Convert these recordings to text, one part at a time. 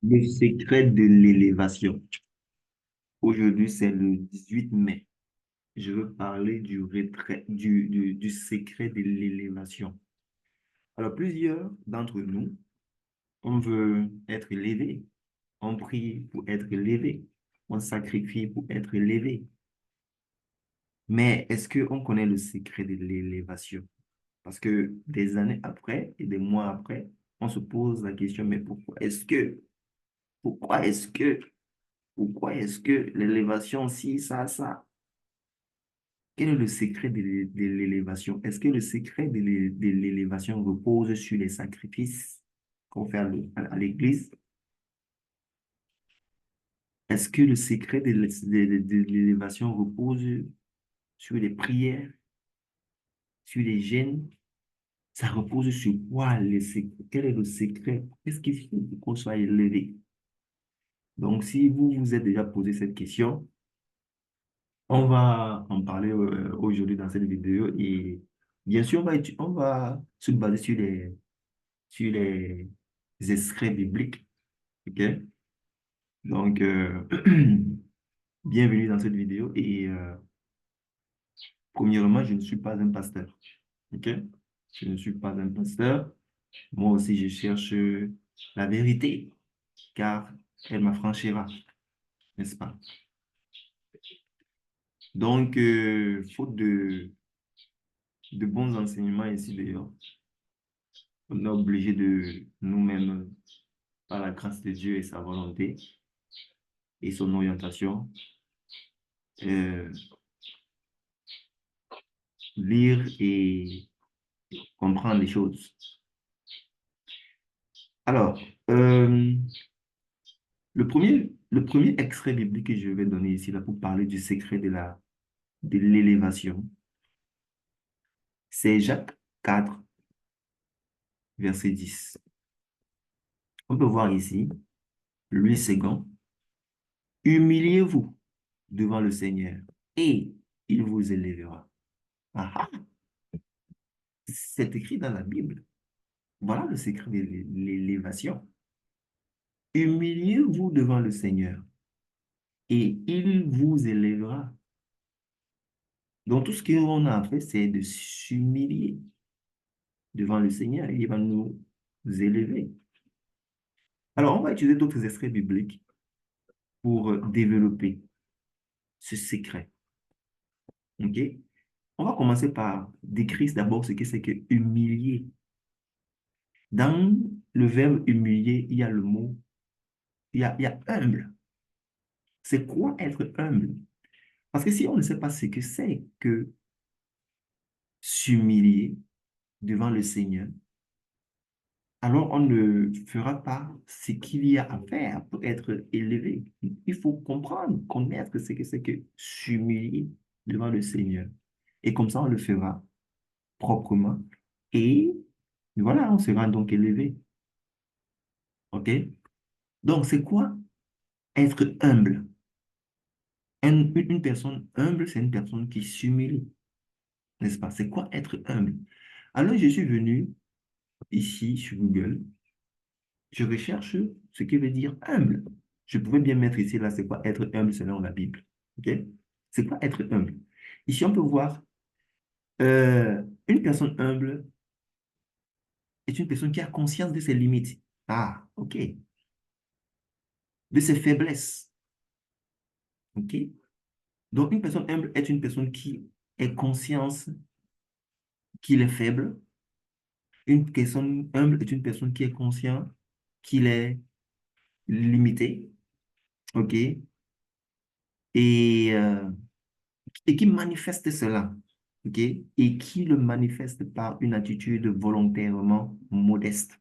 Le secret de l'élévation. Aujourd'hui, c'est le 18 mai. Je veux parler du secret de l'élévation. Alors, plusieurs d'entre nous, on veut être élevé. On prie pour être élevé. On sacrifie pour être élevé. Mais est-ce qu'on connaît le secret de l'élévation? Parce que des années après et des mois après, on se pose la question, mais pourquoi est-ce que, pourquoi est-ce que l'élévation, si, ça? Quel est le secret de l'élévation? Est-ce que le secret de l'élévation repose sur les sacrifices qu'on fait à l'église? Est-ce que le secret de l'élévation repose sur les prières, sur les jeûnes? Ça repose sur quoi? Quel est le secret? Qu'est-ce qu'il faut pour qu'on soit élevé? Donc, si vous vous êtes déjà posé cette question, on va en parler aujourd'hui dans cette vidéo et bien sûr, on va se baser sur les extraits bibliques. OK? Donc, bienvenue dans cette vidéo. Et premièrement, je ne suis pas un pasteur. OK? Je ne suis pas un pasteur. Moi aussi, je cherche la vérité, car elle m'affranchira, n'est-ce pas? Donc, faute de bons enseignements ici d'ailleurs, on est obligé de nous-mêmes, par la grâce de Dieu et sa volonté et son orientation, euh, lire et comprendre les choses. Alors, le premier extrait biblique que je vais donner ici là, pour parler du secret de l'élévation, c'est Jacques 4, verset 10. On peut voir ici, lui second, humiliez-vous devant le Seigneur et il vous élèvera. Ah, ah, c'est écrit dans la Bible. Voilà le secret de l'élévation. Humiliez-vous devant le Seigneur et il vous élèvera. Donc, tout ce qu'on a à faire, c'est de s'humilier devant le Seigneur. Il va nous élever. Alors, on va utiliser d'autres extraits bibliques pour développer ce secret. OK? On va commencer par décrire d'abord ce que c'est que humilier. Dans le verbe humilier, il y a le mot, il y a humble. C'est quoi être humble? Parce que si on ne sait pas ce que c'est que s'humilier devant le Seigneur, alors on ne fera pas ce qu'il y a à faire pour être élevé. Il faut comprendre, connaître ce que c'est que s'humilier devant le Seigneur. Et comme ça, on le fera proprement. Et voilà, on sera donc élevé. OK? Donc, c'est quoi être humble? Une personne humble, c'est une personne qui s'humilie, n'est-ce pas? C'est quoi être humble? Alors, je suis venu ici sur Google, je recherche ce qui veut dire humble. Je pouvais bien mettre ici, là, c'est quoi être humble selon la Bible. OK? C'est quoi être humble? Ici, on peut voir une personne humble est une personne qui a conscience de ses limites. Ah, OK. De ses faiblesses. OK? Donc, une personne humble est une personne qui est consciente qu'il est faible. Une personne humble est une personne qui est consciente qu'il est limité. OK? Et, euh, et qui manifeste cela, ok, et qui le manifeste par une attitude volontairement modeste.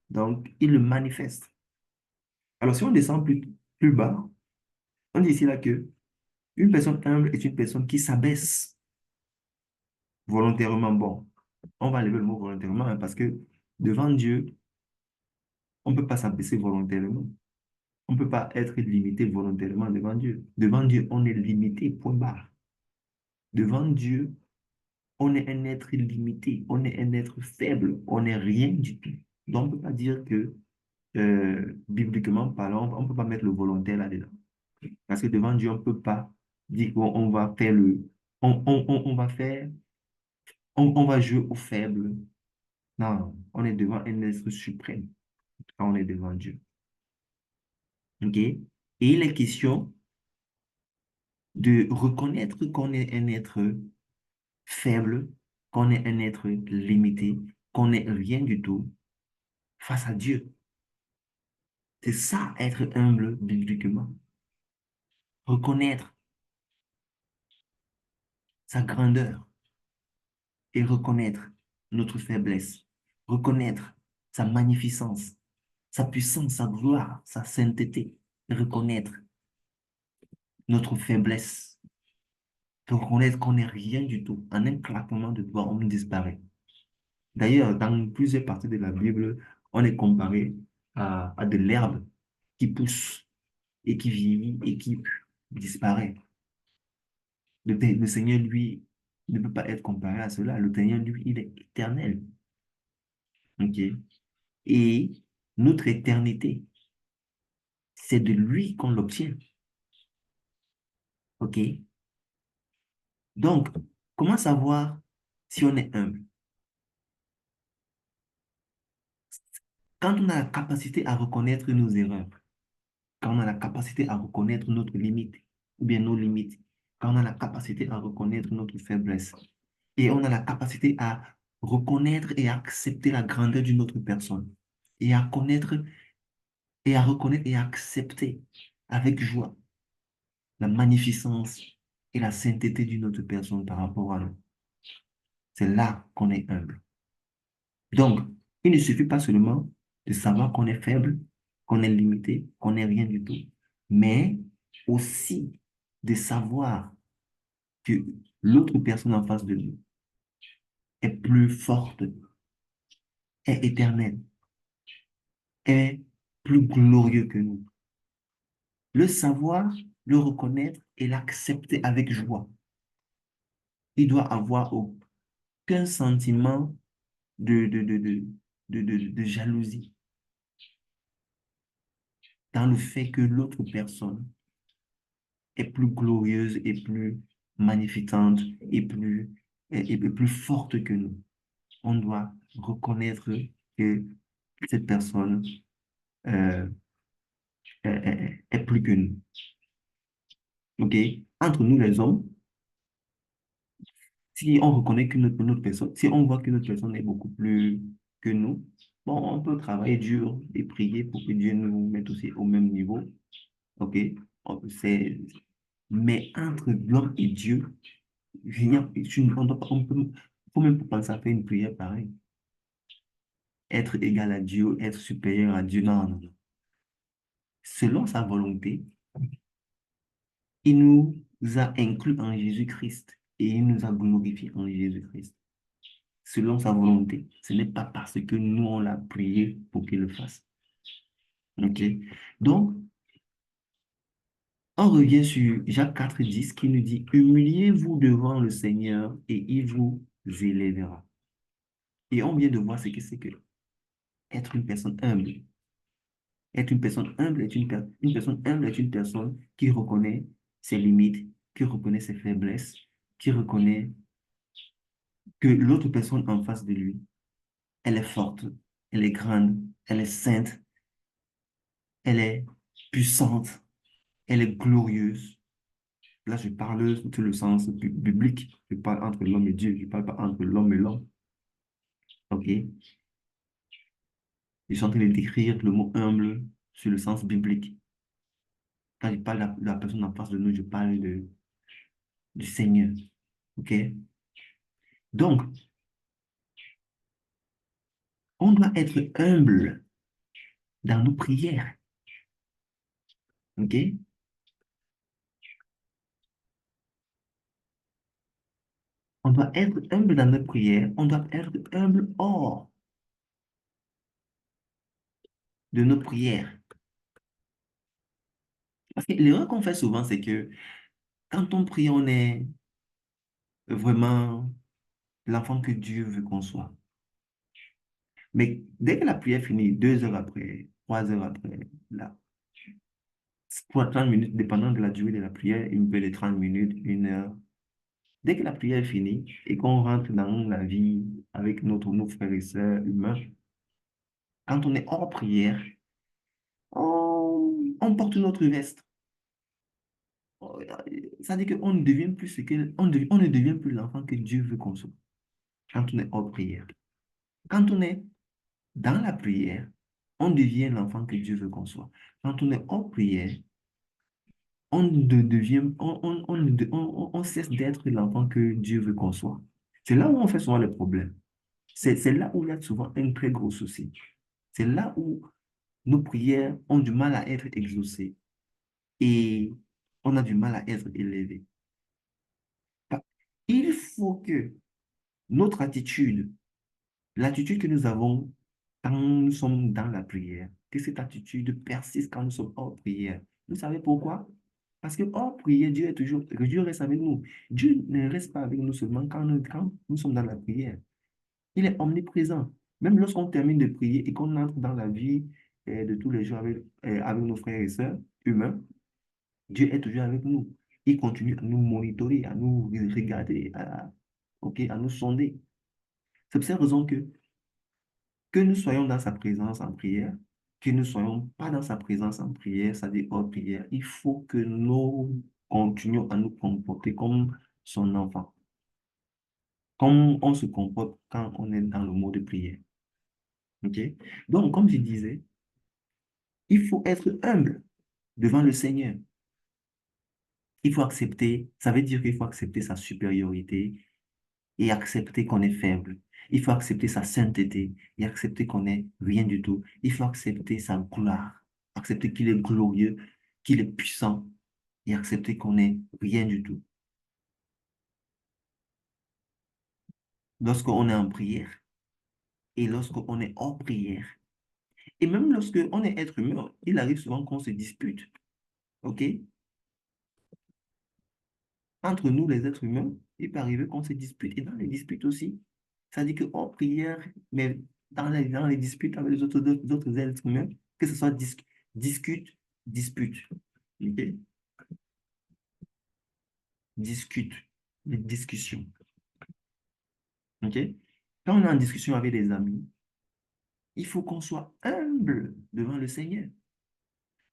Donc, il le manifeste. Alors, si on descend plus bas, on dit ici là que une personne humble est une personne qui s'abaisse volontairement. Bon, on va enlever le mot volontairement hein, parce que devant Dieu, on ne peut pas s'abaisser volontairement. On ne peut pas être limité volontairement devant Dieu. Devant Dieu, on est limité, point barre. Devant Dieu, on est un être limité, on est un être faible, on n'est rien du tout. Donc, on ne peut pas dire que bibliquement parlant, on ne peut pas mettre le volontaire là-dedans. Parce que devant Dieu, on ne peut pas dire qu'on va faire on va faire, on va jouer au faible. Non, on est devant un être suprême quand on est devant Dieu. OK? Et il est question de reconnaître qu'on est un être faible, qu'on est un être limité, qu'on n'est rien du tout face à Dieu. C'est ça, être humble bibliquement. Reconnaître sa grandeur et reconnaître notre faiblesse. Reconnaître sa magnificence, sa puissance, sa gloire, sa sainteté. Reconnaître notre faiblesse. Reconnaître qu'on n'est rien du tout. En un claquement de doigts, on disparaît. D'ailleurs, dans plusieurs parties de la Bible, on est comparé à de l'herbe qui pousse et qui vieillit et qui disparaît. Le Seigneur, lui, ne peut pas être comparé à cela. Le Seigneur, lui, il est éternel. OK? Et notre éternité, c'est de lui qu'on l'obtient. OK? Donc, comment savoir si on est humble? Quand on a la capacité à reconnaître nos erreurs, quand on a la capacité à reconnaître notre limite, ou bien nos limites, quand on a la capacité à reconnaître notre faiblesse, et on a la capacité à reconnaître et accepter la grandeur d'une autre personne, et à connaître et à reconnaître et à accepter avec joie la magnificence et la sainteté d'une autre personne par rapport à nous. C'est là qu'on est humble. Donc, il ne suffit pas seulement de savoir qu'on est faible, qu'on est limité, qu'on n'est rien du tout, mais aussi de savoir que l'autre personne en face de nous est plus forte, est éternelle, est plus glorieux que nous. Le savoir, le reconnaître et l'accepter avec joie. Il doit avoir aucun sentiment de, de, de, de, de jalousie dans le fait que l'autre personne est plus glorieuse et plus magnificente et plus forte que nous. On doit reconnaître que cette personne euh, est plus que nous. OK? Entre nous les hommes, si on reconnaît que notre personne, si on voit que notre personne est beaucoup plus que nous, bon, on peut travailler dur et prier pour que Dieu nous mette aussi au même niveau. OK? C'est, mais entre l'homme et Dieu, on doit, on peut, faut même pas penser à faire une prière pareille. Être égal à Dieu, être supérieur à Dieu, non, non, non. Selon sa volonté, il nous a inclus en Jésus-Christ et il nous a glorifiés en Jésus-Christ. Selon sa volonté, ce n'est pas parce que nous, on l'a prié pour qu'il le fasse. OK? Donc, on revient sur Jacques 4,10 qui nous dit, humiliez-vous devant le Seigneur et il vous élèvera. Et on vient de voir ce que c'est que être une personne humble. Être une personne humble est une personne humble est une personne qui reconnaît ses limites, qui reconnaît ses faiblesses, qui reconnaît que l'autre personne en face de lui, elle est forte, elle est grande, elle est sainte, elle est puissante, elle est glorieuse. Là, je parle sous le sens biblique. Je parle entre l'homme et Dieu. Je ne parle pas entre l'homme et l'homme. OK? Je suis en train de décrire le mot humble sur le sens biblique. Quand je parle de la personne en face de nous, je parle du Seigneur. OK? Donc, on doit être humble dans nos prières. OK? On doit être humble dans nos prières. On doit être humble hors de nos prières. Parce que l'erreur qu'on fait souvent, c'est que quand on prie, on est vraiment l'enfant que Dieu veut qu'on soit. Mais dès que la prière finit, 2 heures après, 3 heures après, là, pour 30 minutes, dépendant de la durée de la prière, une peut de 30 minutes, 1 heure. Dès que la prière est finie et qu'on rentre dans la vie avec nos frères et sœurs humains, quand on est hors prière, on porte notre veste. Ça veut dire qu'on ne devient plus on ne devient plus l'enfant que Dieu veut qu'on soit quand on est hors prière. Quand on est dans la prière, on devient l'enfant que Dieu veut qu'on soit. Quand on est hors prière, on cesse d'être l'enfant que Dieu veut qu'on soit. C'est là où on fait souvent les problèmes. C'est là où il y a souvent un très gros souci. C'est là où nos prières ont du mal à être exaucées et on a du mal à être élevé. Il faut que notre attitude, l'attitude que nous avons quand nous sommes dans la prière, que cette attitude persiste quand nous sommes hors prière. Vous savez pourquoi? Parce que hors prière, Dieu reste avec nous. Dieu ne reste pas avec nous seulement quand nous sommes dans la prière. Il est omniprésent. Même lorsqu'on termine de prier et qu'on entre dans la vie de tous les jours avec nos frères et sœurs humains, Dieu est toujours avec nous. Il continue à nous monitorer, à nous regarder, ok, à nous sonder. C'est pour cette raison que nous soyons dans sa présence en prière, que nous ne soyons pas dans sa présence en prière, c'est-à-dire hors prière, il faut que nous continuions à nous comporter comme son enfant, comme on se comporte quand on est dans le mode de prière. Ok? Donc, comme je disais, il faut être humble devant le Seigneur. Il faut accepter, ça veut dire qu'il faut accepter sa supériorité et accepter qu'on est faible. Il faut accepter sa sainteté et accepter qu'on n'est rien du tout. Il faut accepter sa gloire, accepter qu'il est glorieux, qu'il est puissant et accepter qu'on n'est rien du tout. Lorsqu'on est en prière et lorsqu'on est hors prière, et même lorsqu'on est être humain, il arrive souvent qu'on se dispute. OK? Entre nous, les êtres humains, il peut arriver qu'on se dispute. Et dans les disputes aussi, ça dit que hors prière, mais dans les disputes avec les autres êtres humains, que ce soit discute, dispute. OK? Discute, les discussions. OK? Quand on est en discussion avec des amis, il faut qu'on soit humble devant le Seigneur.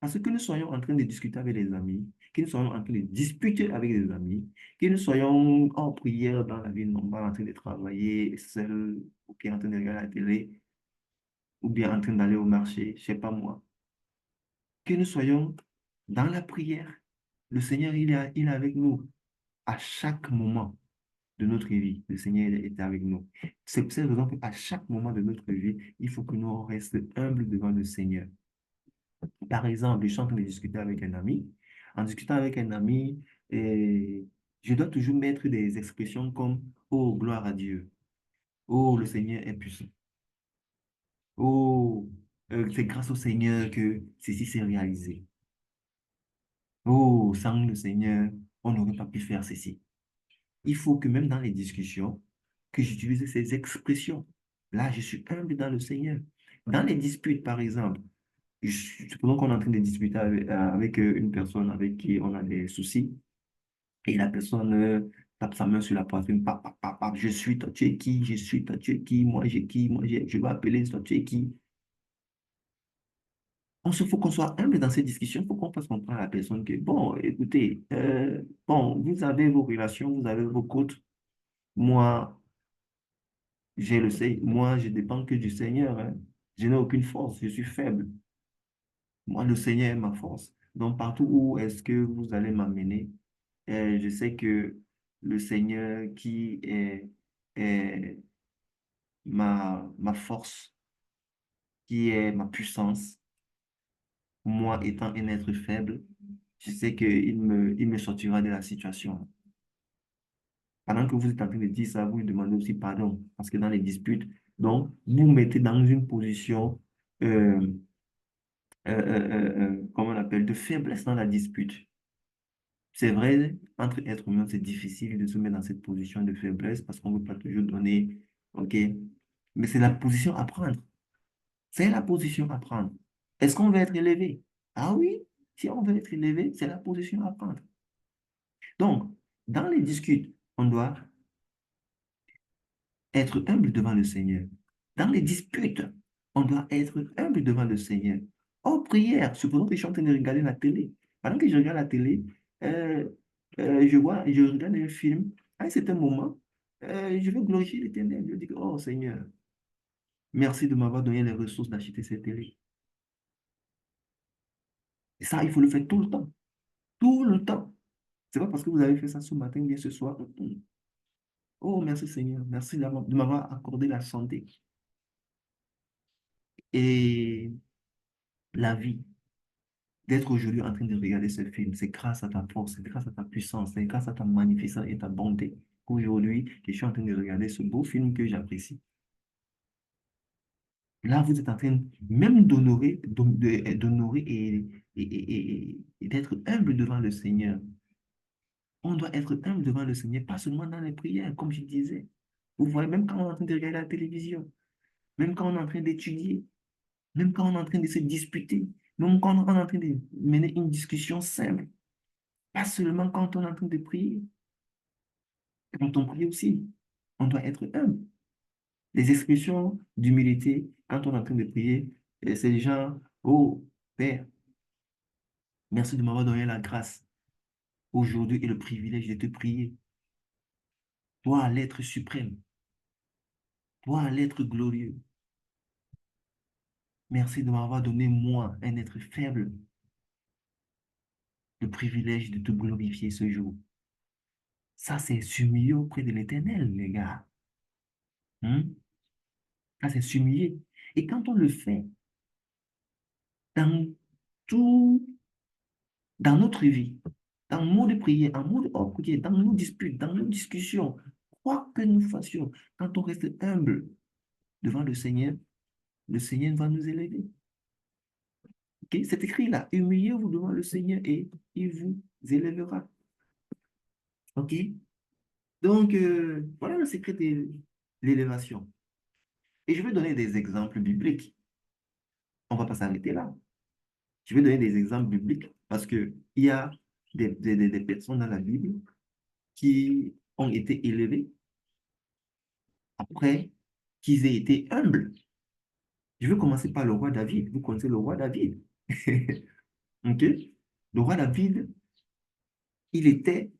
Parce que nous soyons en train de discuter avec des amis, que nous soyons en train de disputer avec des amis, que nous soyons en prière dans la vie normale, en train de travailler seul, ou bien en train de regarder la télé, ou bien en train d'aller au marché, je sais pas moi. Que nous soyons dans la prière. Le Seigneur, il est avec nous à chaque moment de notre vie. Le Seigneur est avec nous. C'est pour cette raison qu'à chaque moment de notre vie, il faut que nous restions humbles devant le Seigneur. Par exemple, je suis en train de discuter avec un ami. En discutant avec un ami, je dois toujours mettre des expressions comme Oh, gloire à Dieu. Oh, le Seigneur est puissant. Oh, c'est grâce au Seigneur que ceci s'est réalisé. Oh, sans le Seigneur, on n'aurait pas pu faire ceci. Il faut que même dans les discussions, que j'utilise ces expressions. Là, je suis humble dans le Seigneur. Dans les disputes, par exemple, supposons qu'on est en train de discuter avec une personne avec qui on a des soucis, et la personne tape sa main sur la poitrine, pap, pap, pap, pap, je suis toi, tu es qui, je suis toi, tu es qui, moi, je vais appeler toi, tu es qui. Faut qu'on soit humble dans ces discussions, il faut qu'on fasse comprendre à la personne que, bon, écoutez, bon, vous avez vos relations, vous avez vos côtes, moi, moi, je dépends que du Seigneur, hein. Je n'ai aucune force, je suis faible. Moi, le Seigneur est ma force. Donc, partout où est-ce que vous allez m'amener, je sais que le Seigneur est ma force, qui est ma puissance, moi étant un être faible, je sais il me sortira de la situation. Pendant que vous êtes en train de dire ça, vous lui demandez aussi pardon, parce que dans les disputes, donc, vous vous mettez dans une position, euh, comment on appelle, de faiblesse dans la dispute. C'est vrai, entre êtres humains, c'est difficile de se mettre dans cette position de faiblesse parce qu'on ne veut pas toujours donner, OK? Mais c'est la position à prendre. C'est la position à prendre. Est-ce qu'on veut être élevé? Ah oui, si on veut être élevé, c'est la position à prendre. Donc, dans les discutes, on doit être humble devant le Seigneur. Dans les disputes, on doit être humble devant le Seigneur. En prière, supposons que je suis en train de regarder la télé. Pendant que je regarde la télé, euh, je regarde un film. À un certain moment, je vais glorifier l'Éternel. Je dis, oh Seigneur, merci de m'avoir donné les ressources d'acheter cette télé. Et ça, il faut le faire tout le temps. Tout le temps. C'est pas parce que vous avez fait ça ce matin ou bien ce soir. Oh, merci Seigneur. Merci de m'avoir accordé la santé et la vie. D'être aujourd'hui en train de regarder ce film, c'est grâce à ta force, c'est grâce à ta puissance, c'est grâce à ta magnificence et ta bonté qu'aujourd'hui, je suis en train de regarder ce beau film que j'apprécie. Là, vous êtes en train même d'honorer et d'être humble devant le Seigneur. On doit être humble devant le Seigneur, pas seulement dans les prières, comme je disais. Vous voyez, même quand on est en train de regarder la télévision, même quand on est en train d'étudier, même quand on est en train de se disputer, même quand on est en train de mener une discussion simple, pas seulement quand on est en train de prier, quand on prie aussi, on doit être humble. Les expressions d'humilité, quand on est en train de prier, c'est les gens, oh Père, merci de m'avoir donné la grâce aujourd'hui et le privilège de te prier. Toi, l'être suprême, toi, l'être glorieux, merci de m'avoir donné, moi, un être faible, le privilège de te glorifier ce jour. Ça, c'est s'humilier auprès de l'Éternel, les gars. Hein? Ça, c'est s'humilier. Et quand on le fait dans tout, dans notre vie, dans le mode de prière, en mode hors prière, dans nos disputes, dans nos discussions, quoi que nous fassions, quand on reste humble devant le Seigneur va nous élever. Ok? C'est écrit là, humiliez-vous devant le Seigneur et il vous élèvera. OK? Donc, voilà le secret de l'élévation. Et je vais donner des exemples bibliques. On ne va pas s'arrêter là. Je vais donner des exemples bibliques parce qu'il y a des personnes dans la Bible qui ont été élevées après qu'ils aient été humbles. Je vais commencer par le roi David. Vous connaissez le roi David. OK? Le roi David, il était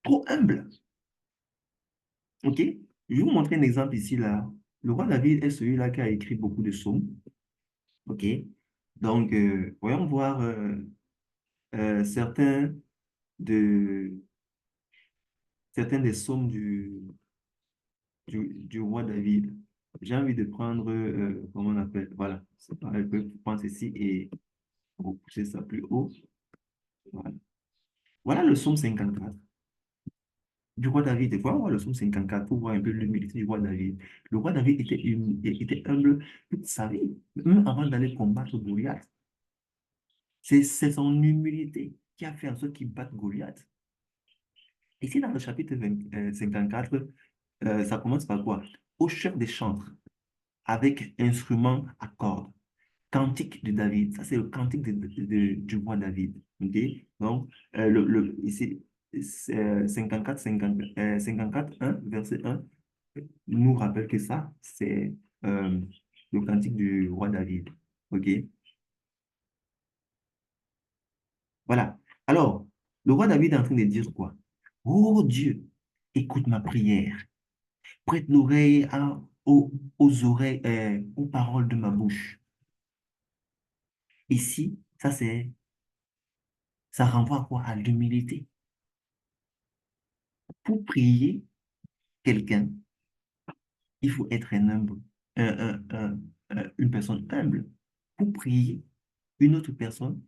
trop humble. OK? Je vais vous montrer un exemple ici, là. Le roi David est celui-là qui a écrit beaucoup de psaumes. OK? Donc, voyons voir certains, de, certains des psaumes du roi David. J'ai envie de prendre, comment on appelle? Voilà. C'est pareil, je pense ici et repousser ça plus haut. Voilà. Voilà le psaume 54 du roi David. Il faut voir le psaume 54 pour voir un peu l'humilité du roi David. Le roi David était humble toute sa vie, même avant d'aller combattre Goliath. C'est son humilité qui a fait en sorte qu'il batte Goliath. Ici, dans le chapitre 54, ça commence par quoi? Au chef des chantres, avec instrument à cordes. Cantique de David. Ça, c'est le cantique du roi David. OK? Donc, ici, c'est, 54, 50, 54, 1, verset 1, nous rappelle que ça, c'est euh, le cantique du roi David. OK? Voilà. Alors, le roi David est en train de dire quoi? Oh Dieu, écoute ma prière. Prête l'oreille aux oreilles, aux paroles de ma bouche. Ici, ça renvoie à quoi? À l'humilité. Pour prier quelqu'un, il faut être un humble, une personne humble. Pour prier une autre personne,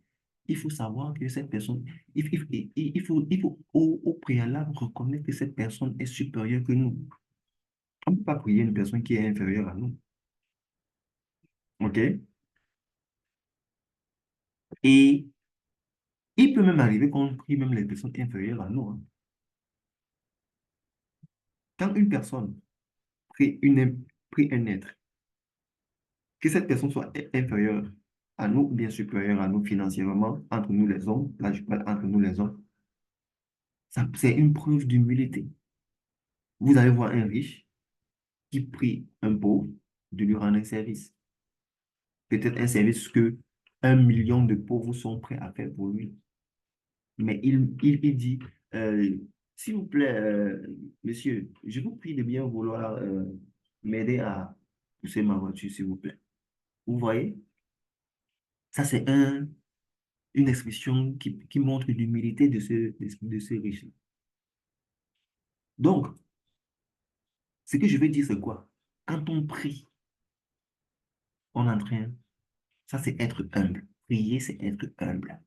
il faut savoir que cette personne, il faut au préalable reconnaître que cette personne est supérieure que nous. On ne peut pas prier une personne qui est inférieure à nous. OK? Et il peut même arriver qu'on prie même les personnes inférieures à nous. Hein. Quand une personne prie un être, que cette personne soit inférieure. à nous, bien supérieur à nous financièrement, entre nous les hommes, là je parle entre nous les hommes, c'est une preuve d'humilité. Vous allez voir un riche qui prie un pauvre de lui rendre un service. Peut-être un service que 1 million de pauvres sont prêts à faire pour lui. Mais il dit, euh, s'il vous plaît, monsieur, je vous prie de bien vouloir m'aider à pousser ma voiture, s'il vous plaît. Vous voyez, ça c'est une expression qui montre l'humilité de ce riche. Donc, ce que je veux dire, c'est quoi? Quand on prie, on entraîne, ça c'est être humble. Prier, c'est être humble.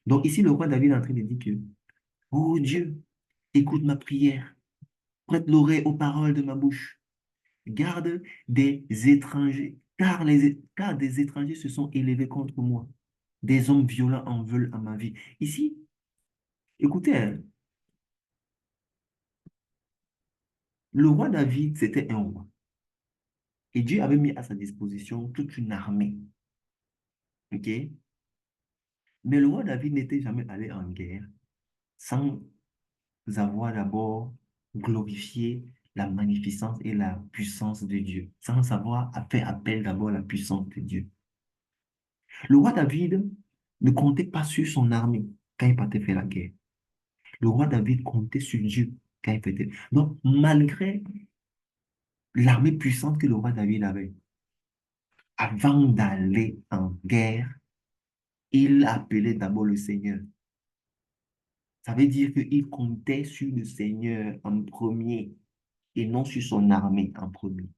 Donc ici, le roi David est en train de dire que, oh Dieu, écoute ma prière, prête l'oreille aux paroles de ma bouche. Garde des étrangers, car des étrangers se sont élevés contre moi. Des hommes violents en veulent à ma vie. Ici, écoutez, hein, le roi David, c'était un roi. Et Dieu avait mis à sa disposition toute une armée. OK? Mais le roi David n'était jamais allé en guerre sans avoir d'abord glorifié la magnificence et la puissance de Dieu, sans avoir fait appel d'abord à la puissance de Dieu. Le roi David ne comptait pas sur son armée quand il partait faire la guerre. Le roi David comptait sur Dieu quand il partait. Donc, malgré l'armée puissante que le roi David avait, avant d'aller en guerre, il appelait d'abord le Seigneur. Ça veut dire qu'il comptait sur le Seigneur en premier et non sur son armée en premier.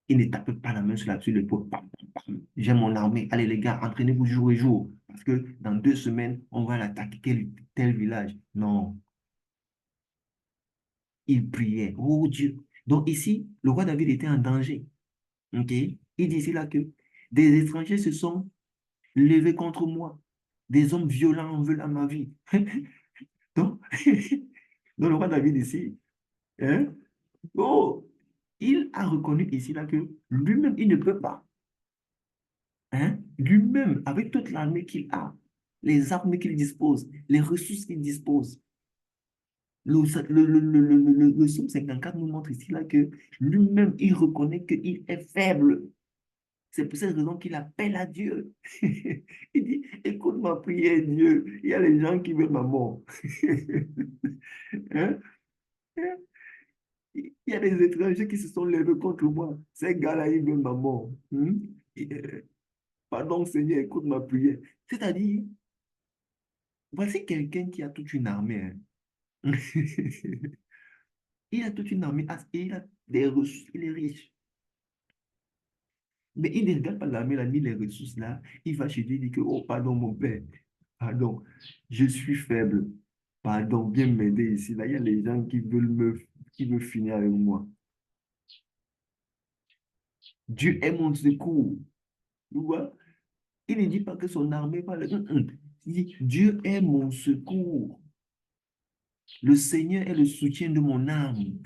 Il ne tapait pas la main sur l'épaule. Pam, pam, pam. J'ai mon armée. Allez les gars, entraînez-vous jour et jour. Parce que dans 2 semaines, on va attaquer tel village. Non, il priait. Oh Dieu. Donc ici, le roi David était en danger. OK? Il dit ici là que des étrangers se sont levés contre moi. Des hommes violents en veulent à ma vie. Donc, donc le roi David ici, hein? Oh, il a reconnu ici là que lui-même, il ne peut pas. Hein? Lui-même, avec toute l'armée qu'il a, les armes qu'il dispose, les ressources qu'il dispose. Le psaume 54 nous montre ici là que lui-même, il reconnaît qu'il est faible. C'est pour cette raison qu'il appelle à Dieu. Il dit, écoute ma prière, Dieu. Il y a les gens qui veulent ma mort. Hein? Il y a des étrangers qui se sont levés contre moi. Ces gars-là, ils veulent ma mort. Pardon, Seigneur, écoute ma prière. C'est-à-dire, voici quelqu'un qui a toute une armée. Hein. Il a toute une armée, il a des ressources, il est riche. Mais il ne regarde pas l'armée là, ni les ressources là. Il va chez Dieu, il dit que, oh, pardon, mon père, pardon, je suis faible. Pardon, viens m'aider ici. Là, il y a les gens qui veulent finir avec moi. Dieu est mon secours. Tu vois? Il ne dit pas que son armée va le. Il dit, Dieu est mon secours. Le Seigneur est le soutien de mon âme.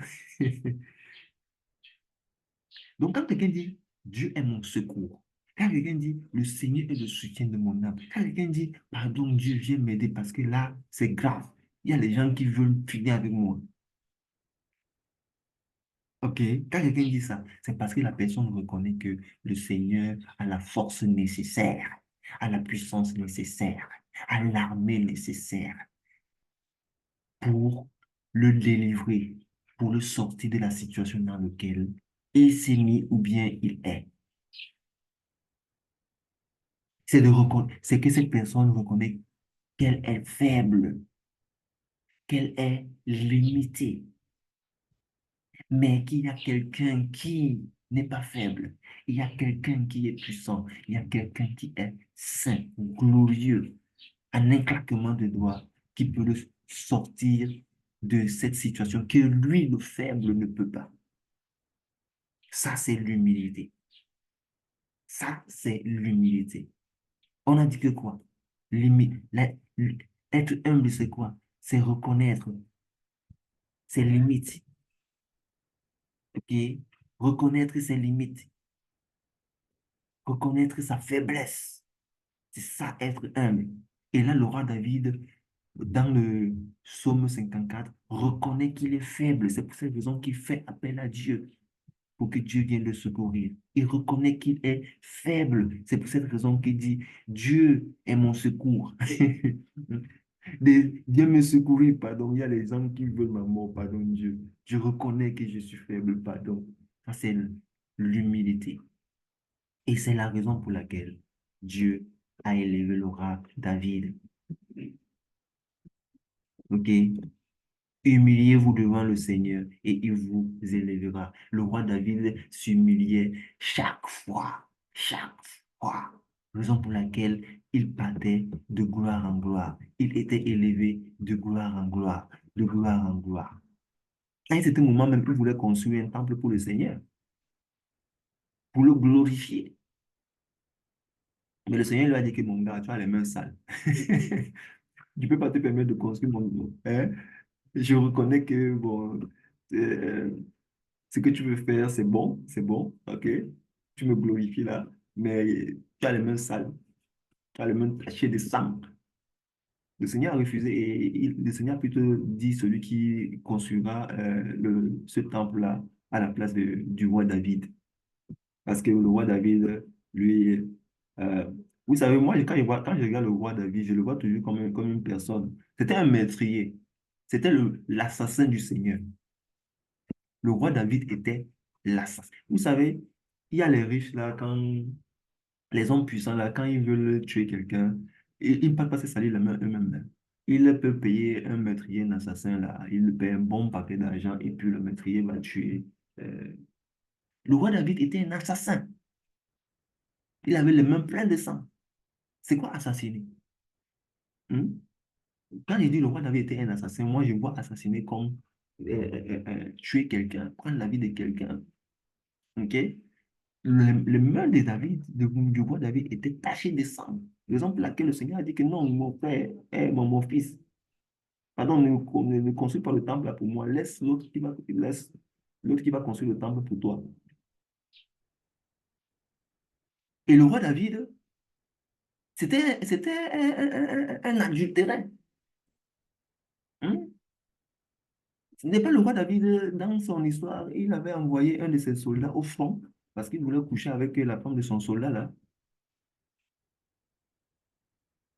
Donc, quand quelqu'un dit Dieu est mon secours, quand quelqu'un dit le Seigneur est le soutien de mon âme, quand quelqu'un dit pardon, Dieu, viens m'aider parce que là, c'est grave. Il y a des gens qui veulent finir avec moi. OK? Quand quelqu'un dit ça, c'est parce que la personne reconnaît que le Seigneur a la force nécessaire, a la puissance nécessaire, a l'armée nécessaire pour le délivrer, pour le sortir de la situation dans laquelle il s'est mis ou bien il est. C'est que cette personne reconnaît qu'elle est faible, qu'elle est limitée, mais qu'il y a quelqu'un qui n'est pas faible. Il y a quelqu'un qui est puissant. Il y a quelqu'un qui est saint, glorieux, un claquement de doigts qui peut le sortir de cette situation que lui, le faible, ne peut pas. Ça, c'est l'humilité. Ça, c'est l'humilité. On a dit que quoi? Être humble, c'est quoi? C'est reconnaître ses limites. OK? Reconnaître ses limites. reconnaître sa faiblesse. C'est ça, être humble. Et là, le roi David, dans le psaume 54, reconnaît qu'il est faible. C'est pour cette raison qu'il fait appel à Dieu pour que Dieu vienne le secourir. Il reconnaît qu'il est faible. C'est pour cette raison qu'il dit, Dieu est mon secours. Viens me secourir, pardon. Il y a les gens qui veulent ma mort, pardon Dieu. Je reconnais que je suis faible, pardon. Ça, c'est l'humilité. Et c'est la raison pour laquelle Dieu a élevé le roi David. OK? Humiliez-vous devant le Seigneur et il vous élèvera. Le roi David s'humiliait chaque fois. Raison pour laquelle il partait de gloire en gloire. Il était élevé de gloire en gloire, de gloire en gloire. À un certain moment, même, il voulait construire un temple pour le Seigneur, pour le glorifier. Mais le Seigneur lui a dit que mon gars, tu as les mains sales. Tu ne peux pas te permettre de construire mon... Hein? Je reconnais que, bon, euh, ce que tu veux faire, c'est bon, ok? Tu me glorifies là, mais tu as les mains sales, tu as les mains tachées de sang. Le Seigneur a refusé et le Seigneur a plutôt dit celui qui construira ce temple-là à la place du roi David. Parce que le roi David, lui, euh, vous savez, moi, quand je regarde le roi David, je le vois toujours comme une personne. C'était un meurtrier. C'était l'assassin du Seigneur. Le roi David était l'assassin. Vous savez, il y a les riches là, quand les hommes puissants là, quand ils veulent tuer quelqu'un, ils ne peuvent pas se salir les mains eux-mêmes. Ils peuvent payer un meurtrier, un assassin là, ils paient un bon paquet d'argent et puis le meurtrier va tuer. euh. Le roi David était un assassin. Il avait les mains pleines de sang. C'est quoi assassiner? Hmm? Quand je dis le roi David était un assassin, moi je vois assassiner comme tuer quelqu'un, prendre la vie de quelqu'un. OK? Le mains de David, du roi David, était taché de sang. Raison pour laquelle le Seigneur a dit que non, mon frère, mon fils, pardon, ne construis pas le temple là pour moi. Laisse l'autre qui va construire le temple pour toi. Et le roi David, c'était un adultérin. Hein? Ce n'est pas le roi David, dans son histoire, il avait envoyé un de ses soldats au front parce qu'il voulait coucher avec la femme de son soldat là.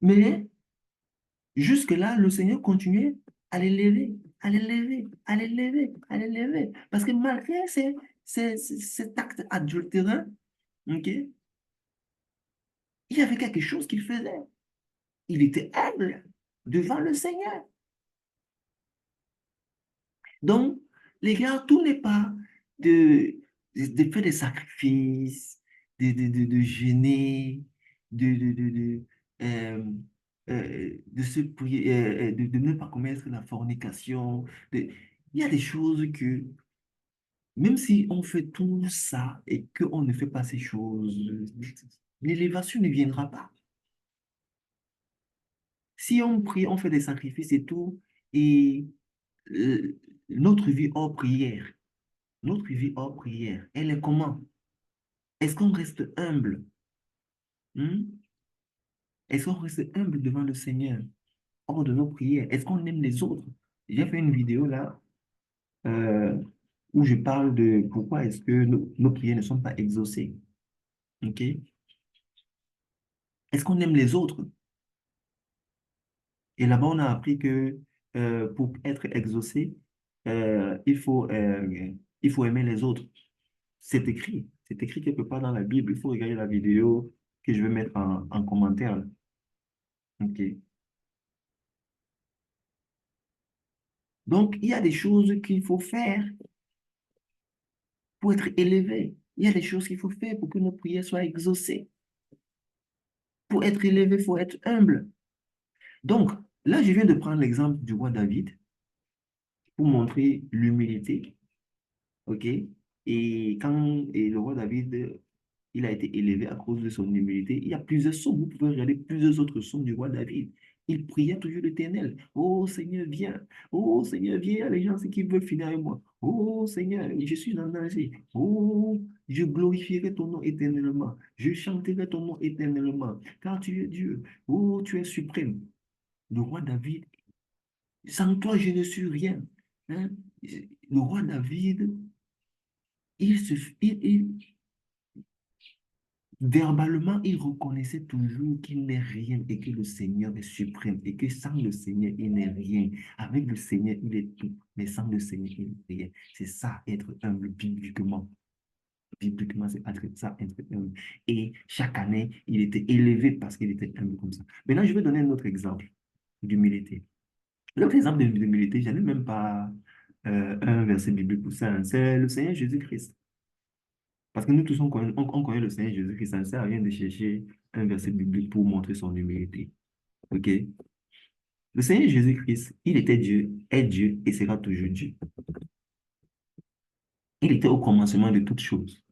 Mais jusque-là, le Seigneur continuait à l'élever, à l'élever, à l'élever, à l'élever. Parce que malgré cet acte adultérin, ok, il y avait quelque chose qu'il faisait. Il était humble devant le Seigneur. Donc, les gars, tout n'est pas de faire des sacrifices, de jeûner, de, euh, de se prier, de ne pas commettre la fornication. Il y a des choses que, même si on fait tout ça et qu'on ne fait pas ces choses, l'élévation ne viendra pas. Si on prie, on fait des sacrifices et tout, et euh, notre vie hors prière, notre vie hors prière, elle est comment? Est-ce qu'on reste humble? Hmm? Est-ce qu'on reste humble devant le Seigneur hors de nos prières? Est-ce qu'on aime les autres? J'ai fait une vidéo là euh, où je parle de pourquoi est-ce que nos prières ne sont pas exaucées. OK? Est-ce qu'on aime les autres? Et là-bas, on a appris que pour être exaucé, il faut aimer les autres. C'est écrit. C'est écrit quelque part dans la Bible. Il faut regarder la vidéo que je vais mettre en commentaire, là. OK. Donc, il y a des choses qu'il faut faire pour être élevé. Il y a des choses qu'il faut faire pour que nos prières soient exaucées. Pour être élevé, il faut être humble. Donc, là, je viens de prendre l'exemple du roi David pour montrer l'humilité. OK? Et le roi David, il a été élevé à cause de son humilité. Il y a plusieurs psaumes. Vous pouvez regarder plusieurs autres psaumes du roi David. Il priait toujours l'Éternel. Oh Seigneur, viens. Oh Seigneur, viens. Il y a les gens qui veulent finir avec moi. Oh Seigneur, je suis en danger. Oh. Je glorifierai ton nom éternellement. Je chanterai ton nom éternellement. Car tu es Dieu. Oh, tu es suprême. Le roi David, sans toi, je ne suis rien. Hein? Le roi David, il se, verbalement, il reconnaissait toujours qu'il n'est rien et que le Seigneur est suprême et que sans le Seigneur, il n'est rien. Avec le Seigneur, il est tout, mais sans le Seigneur, il n'est rien. C'est ça, être humble bibliquement. Bibliquement, c'est être ça, être humble. Et chaque année, il était élevé parce qu'il était humble comme ça. Maintenant, je vais donner un autre exemple d'humilité. L'autre exemple d'humilité, je n'ai même pas un verset biblique pour ça, hein. C'est le Seigneur Jésus-Christ. Parce que nous tous, on connaît le Seigneur Jésus-Christ. Ça ne sert à rien de chercher un verset biblique pour montrer son humilité. OK? Le Seigneur Jésus-Christ, il était Dieu, est Dieu et sera toujours Dieu. Il était au commencement de toutes choses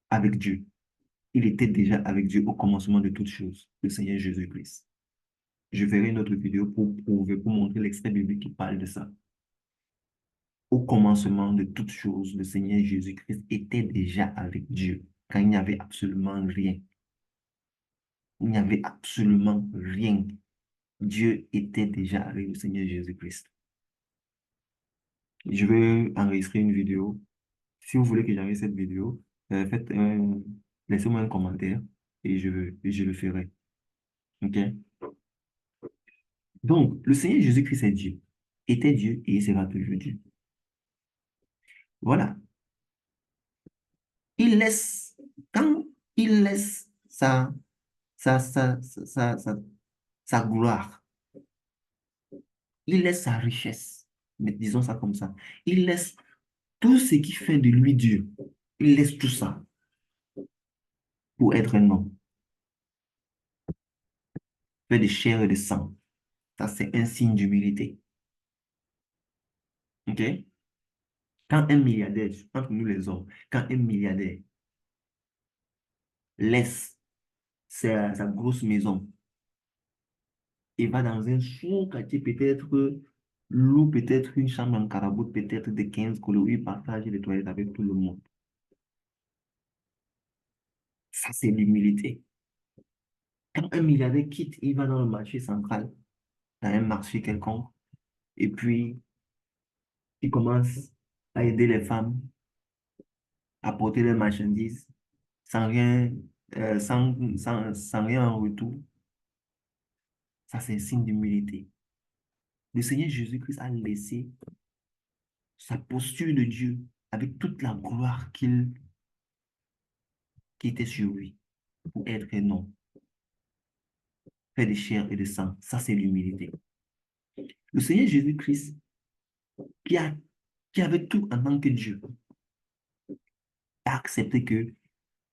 avec Dieu. Il était déjà avec Dieu au commencement de toutes choses, le Seigneur Jésus-Christ. Je ferai une autre vidéo pour prouver, pour montrer l'extrait biblique qui parle de ça. Au commencement de toutes choses, le Seigneur Jésus-Christ était déjà avec Dieu, quand il n'y avait absolument rien. Il n'y avait absolument rien. Dieu était déjà avec le Seigneur Jésus-Christ. Je vais enregistrer une vidéo. Si vous voulez que j'enregistre cette vidéo, laissez-moi un commentaire et je le ferai. OK? Donc, le Seigneur Jésus-Christ est Dieu, était Dieu et il sera toujours Dieu. Voilà. Il laisse, quand il laisse sa gloire, il laisse sa richesse, mais disons ça comme ça, il laisse tout ce qui fait de lui Dieu, il laisse tout ça pour être un homme, fait de chair et de sang. Ça, c'est un signe d'humilité. OK? Quand un milliardaire, entre nous les hommes, quand un milliardaire laisse sa grosse maison et va dans un sous-quartier, peut-être loue peut-être une chambre en caraboute, peut-être de 15 colos, il partage les toilettes avec tout le monde. Ça, c'est l'humilité. Quand un milliardaire quitte, il va dans le marché central, dans un marché quelconque, et puis il commence à aider les femmes à porter leurs marchandises sans rien, sans rien en retour. Ça, c'est un signe d'humilité. Le Seigneur Jésus-Christ a laissé sa posture de Dieu avec toute la gloire qui était sur lui pour être un homme, fait de chair et de sang. Ça, c'est l'humilité. Le Seigneur Jésus-Christ, qui a, qui avait tout en tant que Dieu, a accepté que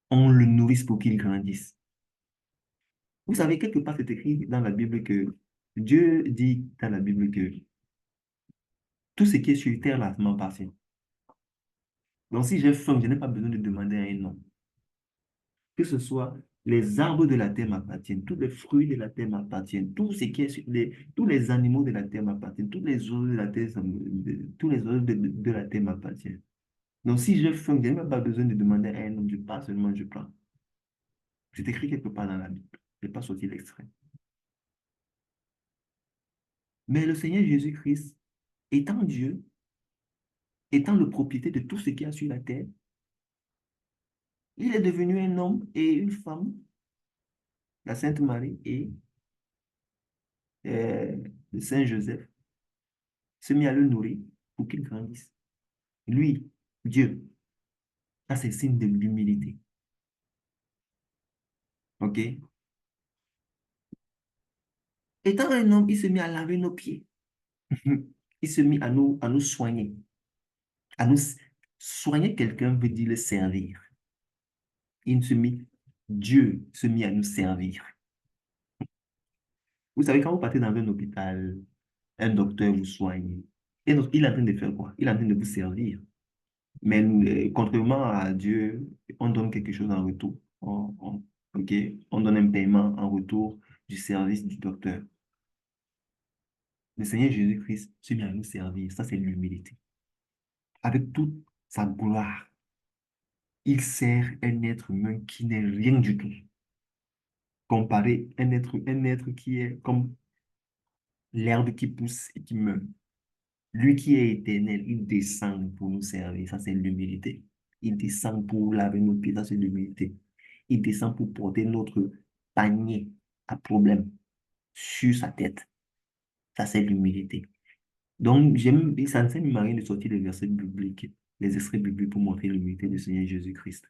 on le nourrisse pour qu'il grandisse. Vous savez, quelque part, c'est écrit dans la Bible que Dieu dit dans la Bible que tout ce qui est sur terre là m'appartient. Donc, si j'ai faim, je n'ai pas besoin de demander à un homme. Que ce soit les arbres de la terre m'appartiennent, tous les fruits de la terre m'appartiennent, tout ce qui est tous les animaux de la terre m'appartiennent, tous les oiseaux de la terre, tous les oiseaux de la terre m'appartiennent. Donc, si j'ai faim, je n'ai même pas besoin de demander à un homme, je pars seulement, je prends. C'est écrit quelque part dans la Bible. Je n'ai pas sorti l'extrait. Mais le Seigneur Jésus-Christ, étant Dieu, étant le propriétaire de tout ce qui y a sur la terre, il est devenu un homme et une femme, la Sainte Marie et euh, le Saint Joseph, se mit à le nourrir pour qu'il grandisse. Lui, Dieu, ça c'est signe de l'humilité. OK? Étant un homme, il se mit à laver nos pieds. Il se mit à nous soigner. À nous soigner quelqu'un veut dire le servir. Dieu se mit à nous servir. Vous savez, quand vous partez dans un hôpital, un docteur vous soigne. Et donc, il est en train de faire quoi? Il est en train de vous servir. Mais contrairement à Dieu, on donne quelque chose en retour. OK? On donne un paiement en retour du service du docteur. Le Seigneur Jésus-Christ se met à nous servir. Ça, c'est l'humilité. Avec toute sa gloire. il sert un être humain qui n'est rien du tout. Comparé à un être qui est comme l'herbe qui pousse et qui meurt. Lui qui est éternel, il descend pour nous servir. Ça, c'est l'humilité. Il descend pour laver nos pieds. Ça, c'est l'humilité. Il descend pour porter notre panier à problème sur sa tête. Ça, c'est l'humilité. Donc, ça ne sert à rien de sortir les versets bibliques, les extraits bibliques pour montrer l'humilité du Seigneur Jésus-Christ.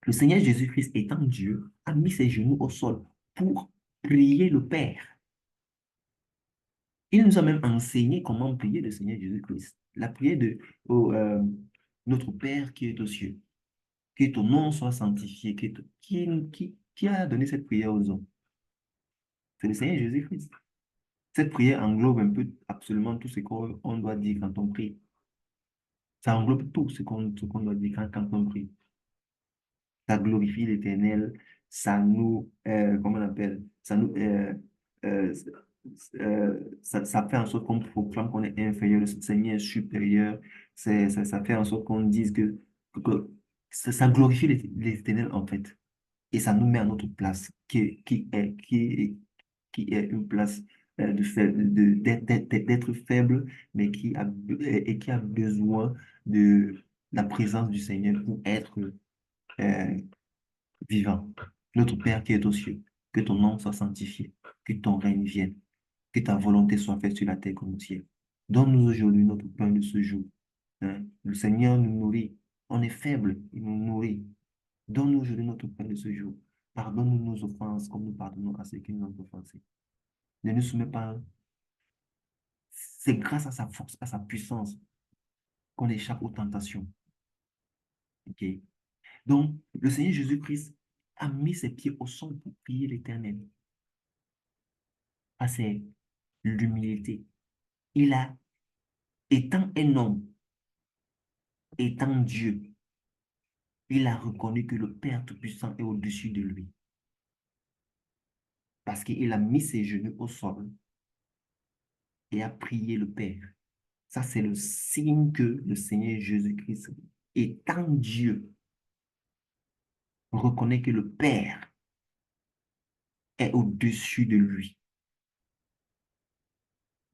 Le Seigneur Jésus-Christ, étant Dieu, a mis ses genoux au sol pour prier le Père. Il nous a même enseigné comment prier le Seigneur Jésus-Christ. La prière de notre Père qui est aux cieux, que ton nom soit sanctifié, qui a donné cette prière aux hommes? C'est le Seigneur Jésus-Christ. Cette prière englobe un peu absolument tout ce qu'on doit dire quand on prie. Ça englobe tout ce qu'on doit dire quand on prie. Ça glorifie l'Éternel, ça nous, comment on appelle, euh, ça fait en sorte qu'on proclame qu'on est inférieur, le Seigneur est supérieur, ça fait en sorte qu'on dise que ça glorifie l'Éternel en fait, et ça nous met à notre place, qui est une place d'être faible, mais qui a besoin de la présence du Seigneur pour être euh, vivant. Notre Père qui est aux cieux, que ton nom soit sanctifié, que ton règne vienne, que ta volonté soit faite sur la terre comme au ciel. Donne-nous aujourd'hui notre pain de ce jour. Hein. Le Seigneur nous nourrit. On est faible, il nous nourrit. Donne-nous aujourd'hui notre pain de ce jour. Pardonne-nous nos offenses comme nous pardonnons à ceux qui nous ont offensés. Ne nous soumets pas. C'est grâce à sa force, à sa puissance qu'on échappe aux tentations. Ok? Donc, le Seigneur Jésus-Christ a mis ses pieds au sol pour prier l'Éternel. Ah, c'est l'humilité. Il a, étant un homme, étant Dieu, il a reconnu que le Père Tout-Puissant est au-dessus de lui. Parce qu'il a mis ses genoux au sol et a prié le Père. Ça, c'est le signe que le Seigneur Jésus-Christ, étant Dieu, reconnaît que le Père est au-dessus de lui.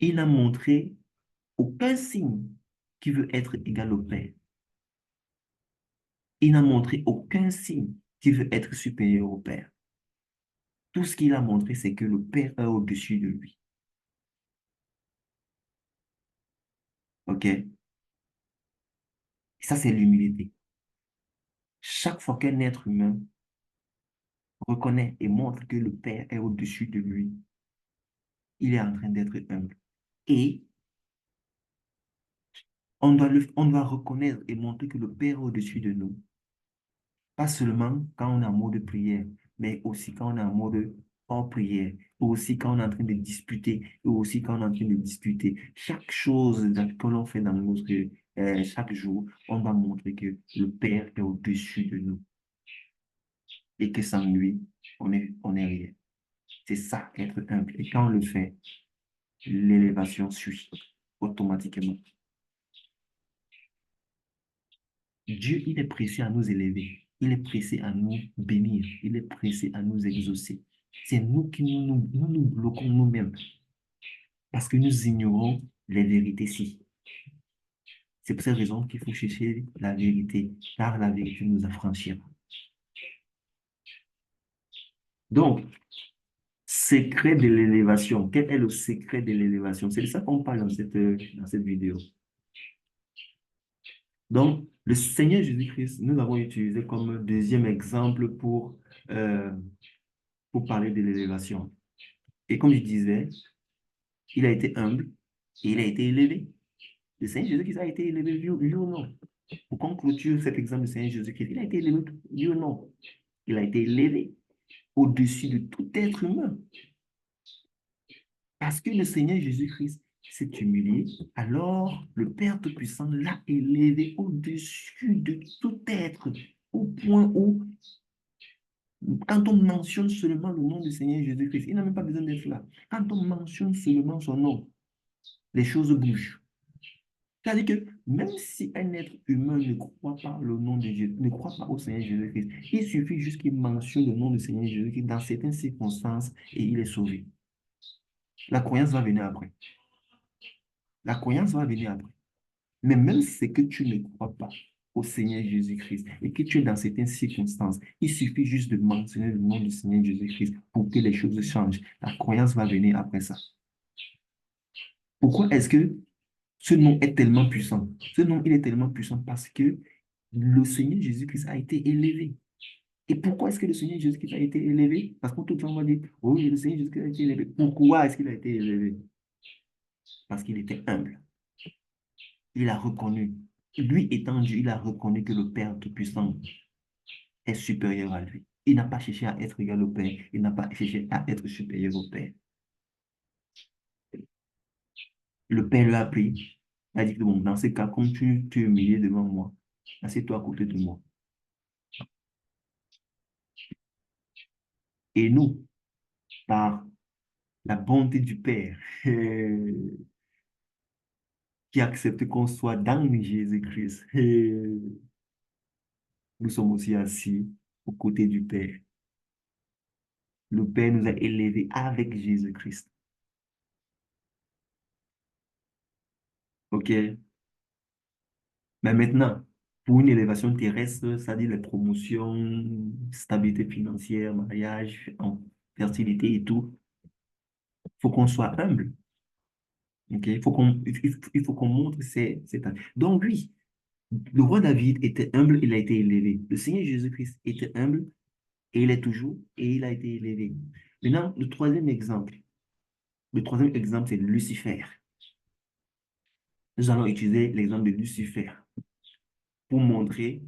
Il n'a montré aucun signe qui veut être égal au Père. Il n'a montré aucun signe qui veut être supérieur au Père. Tout ce qu'il a montré, c'est que le Père est au-dessus de lui. OK? Et ça, c'est l'humilité. Chaque fois qu'un être humain reconnaît et montre que le Père est au-dessus de lui, il est en train d'être humble. Et on doit reconnaître et montrer que le Père est au-dessus de nous. Pas seulement quand on est en mode prière, mais aussi quand on est en mode hors prière, ou aussi quand on est en train de disputer, ou aussi quand on est en train de discuter. Chaque chose que l'on fait dans notre, chaque jour, on doit montrer que le Père est au-dessus de nous et que sans lui, on est rien. C'est ça, être humble. Et quand on le fait, l'élévation suit automatiquement. Dieu, il est pressé à nous élever. Il est pressé à nous bénir. Il est pressé à nous exaucer. C'est nous qui nous bloquons nous-mêmes parce que nous ignorons les vérités-ci. C'est pour cette raison qu'il faut chercher la vérité, car la vérité nous affranchira. Donc, secret de l'élévation. Quel est le secret de l'élévation? C'est de ça qu'on parle dans cette vidéo. Donc, le Seigneur Jésus-Christ, nous l'avons utilisé comme deuxième exemple pour parler de l'élévation. Et comme je disais, il a été humble et il a été élevé. Le Seigneur Jésus-Christ a été élevé, oui ou non? Pour qu'on clôture cet exemple du Seigneur Jésus-Christ, il a été élevé, oui ou non? Il a été élevé au-dessus de tout être humain. Parce que le Seigneur Jésus-Christ s'est humilié, alors le Père Tout-Puissant l'a élevé au-dessus de tout être, au point où, quand on mentionne seulement le nom du Seigneur Jésus-Christ, il n'a même pas besoin d'être là. Quand on mentionne seulement son nom, les choses bougent. C'est-à-dire que même si un être humain ne croit pas le nom de Dieu, ne croit pas au Seigneur Jésus-Christ, il suffit juste qu'il mentionne le nom du Seigneur Jésus-Christ dans certaines circonstances et il est sauvé. La croyance va venir après. La croyance va venir après. Mais même si que tu ne crois pas au Seigneur Jésus-Christ et que tu es dans certaines circonstances, il suffit juste de mentionner le nom du Seigneur Jésus-Christ pour que les choses changent. La croyance va venir après ça. Pourquoi est-ce que ce nom est tellement puissant? Ce nom, il est tellement puissant parce que le Seigneur Jésus-Christ a été élevé. Et pourquoi est-ce que le Seigneur Jésus-Christ a été élevé? Parce que tout le temps, on va dire, oh, oui, le Seigneur Jésus-Christ a été élevé. Pourquoi est-ce qu'il a été élevé? Parce qu'il était humble. Il a reconnu, lui étant Dieu, il a reconnu que le Père Tout-Puissant est supérieur à lui. Il n'a pas cherché à être égal au Père. Il n'a pas cherché à être supérieur au Père. Le Père lui a pris. Il a dit que bon, dans ce cas, comme tu es humilié devant moi, assieds-toi à côté de moi. Et nous, par la bonté du Père, qui accepte qu'on soit dans Jésus-Christ, nous sommes aussi assis aux côtés du Père. Le Père nous a élevés avec Jésus-Christ. OK? Mais maintenant, pour une élévation terrestre, ça dit les promotions, stabilité financière, mariage, fertilité et tout, il faut qu'on soit humble. Ok. Il faut qu'on montre cette... Donc oui, le roi David était humble, il a été élevé. Le Seigneur Jésus-Christ était humble et il est toujours et il a été élevé. Maintenant, le troisième exemple. Le troisième exemple, c'est Lucifer. Nous allons utiliser l'exemple de Lucifer pour montrer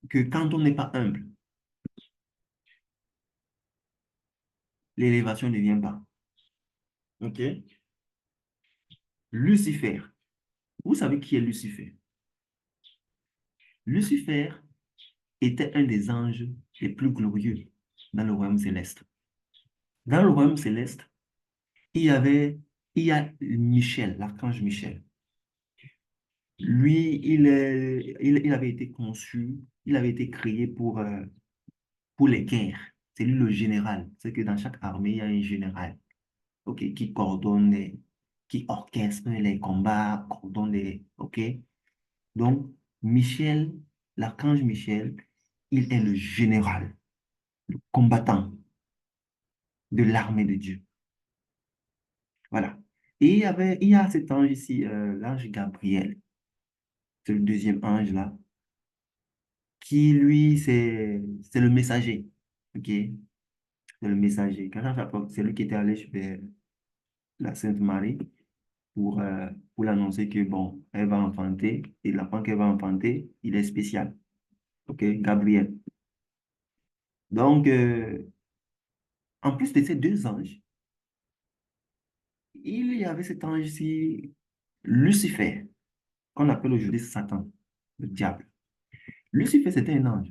que quand on n'est pas humble, l'élévation ne vient pas. OK? Lucifer. Vous savez qui est Lucifer? Lucifer était un des anges les plus glorieux dans le royaume céleste. Dans le royaume céleste, il y avait, il y a Michel, l'archange Michel. Lui, il avait été conçu, il avait été créé pour les guerres. C'est lui le général. C'est que dans chaque armée, il y a un général, ok, qui coordonne, qui orchestre les combats, coordonne les, ok. Donc, Michel, l'archange Michel, il est le général, combattant de l'armée de Dieu. Voilà. Et il y a cet ange ici, l'ange Gabriel. C'est le deuxième ange là, qui lui, c'est le messager. OK? C'est le messager. C'est lui qui était allé vers la Sainte Marie pour l'annoncer que, bon, elle va enfanter. Et l'enfant qu'elle va enfanter, il est spécial. OK? Gabriel. Donc, en plus de ces deux anges, il y avait cet ange-ci, Lucifer, qu'on appelle aujourd'hui Satan, le diable. Lucifer, c'était un ange.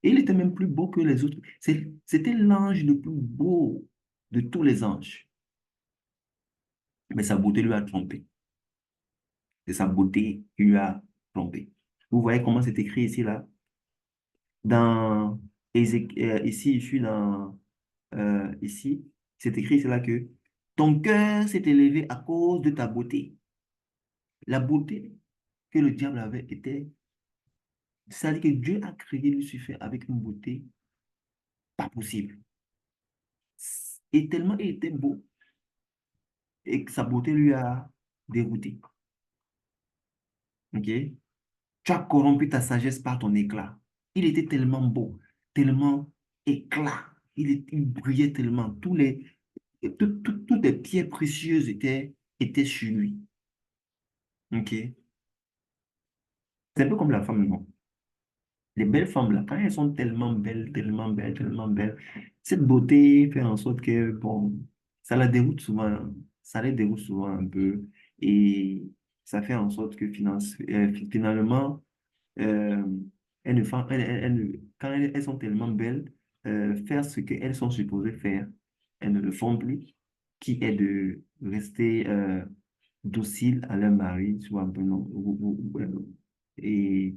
Et il était même plus beau que les autres. C'était l'ange le plus beau de tous les anges. Mais sa beauté lui a trompé. C'est sa beauté qui lui a trompé. Vous voyez comment c'est écrit ici, là? Dans ici, je suis dans... ici, c'est écrit ici, là, que ton cœur s'est élevé à cause de ta beauté. La beauté que le diable avait était... C'est-à-dire que Dieu a créé Lucifer avec une beauté pas possible. Et tellement il était beau et que sa beauté lui a dégoûté. OK? Tu as corrompu ta sagesse par ton éclat. Il était tellement beau, tellement éclat. Il brillait tellement. Toutes les pierres précieuses étaient sur lui. OK? C'est un peu comme la femme, non? Les belles femmes, là, quand elles sont tellement belles, tellement belles, tellement belles, cette beauté fait en sorte que, bon, ça la déroute souvent, ça les déroute souvent un peu. Et ça fait en sorte que finalement, euh, elles ne font, quand elles sont tellement belles, faire ce qu'elles sont supposées faire, elles ne le font plus, qui est de rester, dociles à leur mari, soit un peu non, et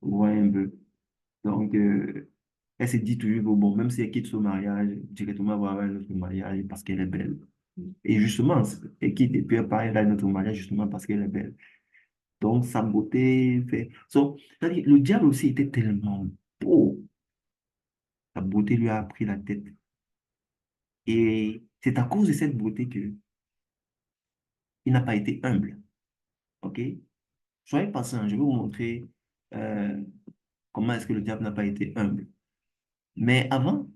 ouais, un peu. Donc, elle se dit toujours, bon, même si elle quitte son mariage, directement elle va avoir un autre mariage parce qu'elle est belle. Et justement, elle quitte et puis elle part, elle a un autre mariage justement parce qu'elle est belle. Donc, sa beauté fait. C'est-à-dire, le diable aussi était tellement beau. Sa beauté lui a pris la tête. Et c'est à cause de cette beauté que il n'a pas été humble. OK? Soyez patient, je vais vous montrer euh, comment est-ce que le diable n'a pas été humble. Mais avant,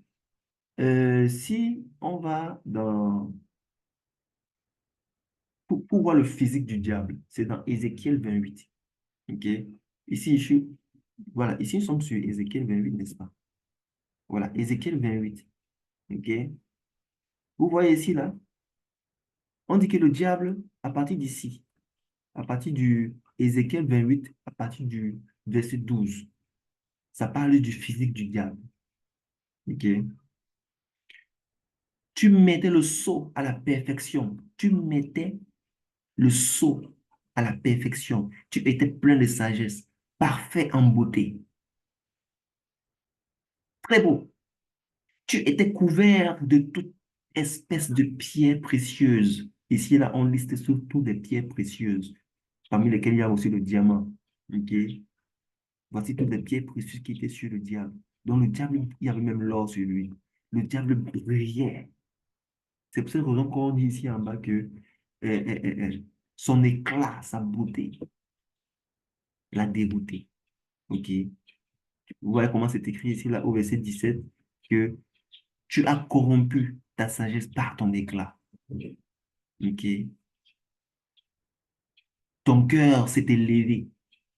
si on va pour voir le physique du diable, c'est dans Ézéchiel 28. OK? Ici, voilà, ici, nous sommes sur Ézéchiel 28, n'est-ce pas? Voilà, Ézéchiel 28. OK? Vous voyez ici, là, on dit que le diable, à partir d'ici, à partir du Ézéchiel 28, à partir du verset 12, ça parle du physique du diable. OK? Tu mettais le sceau à la perfection. Tu mettais le sceau à la perfection. Tu étais plein de sagesse, parfait en beauté. Très beau. Tu étais couvert de toute espèce de pierres précieuses. Ici, là, on liste surtout des pierres précieuses, parmi lesquelles il y a aussi le diamant. OK? Voici toutes les pierres précieuses qui étaient sur le diable. Donc, le diable, il y avait même l'or sur lui. Le diable brillait. C'est pour cette raison qu'on dit ici en bas que son éclat, sa beauté, l'a dérouté. OK? Vous voyez comment c'est écrit ici, là, au verset 17 que tu as corrompu ta sagesse par ton éclat. OK? Ton cœur s'est élevé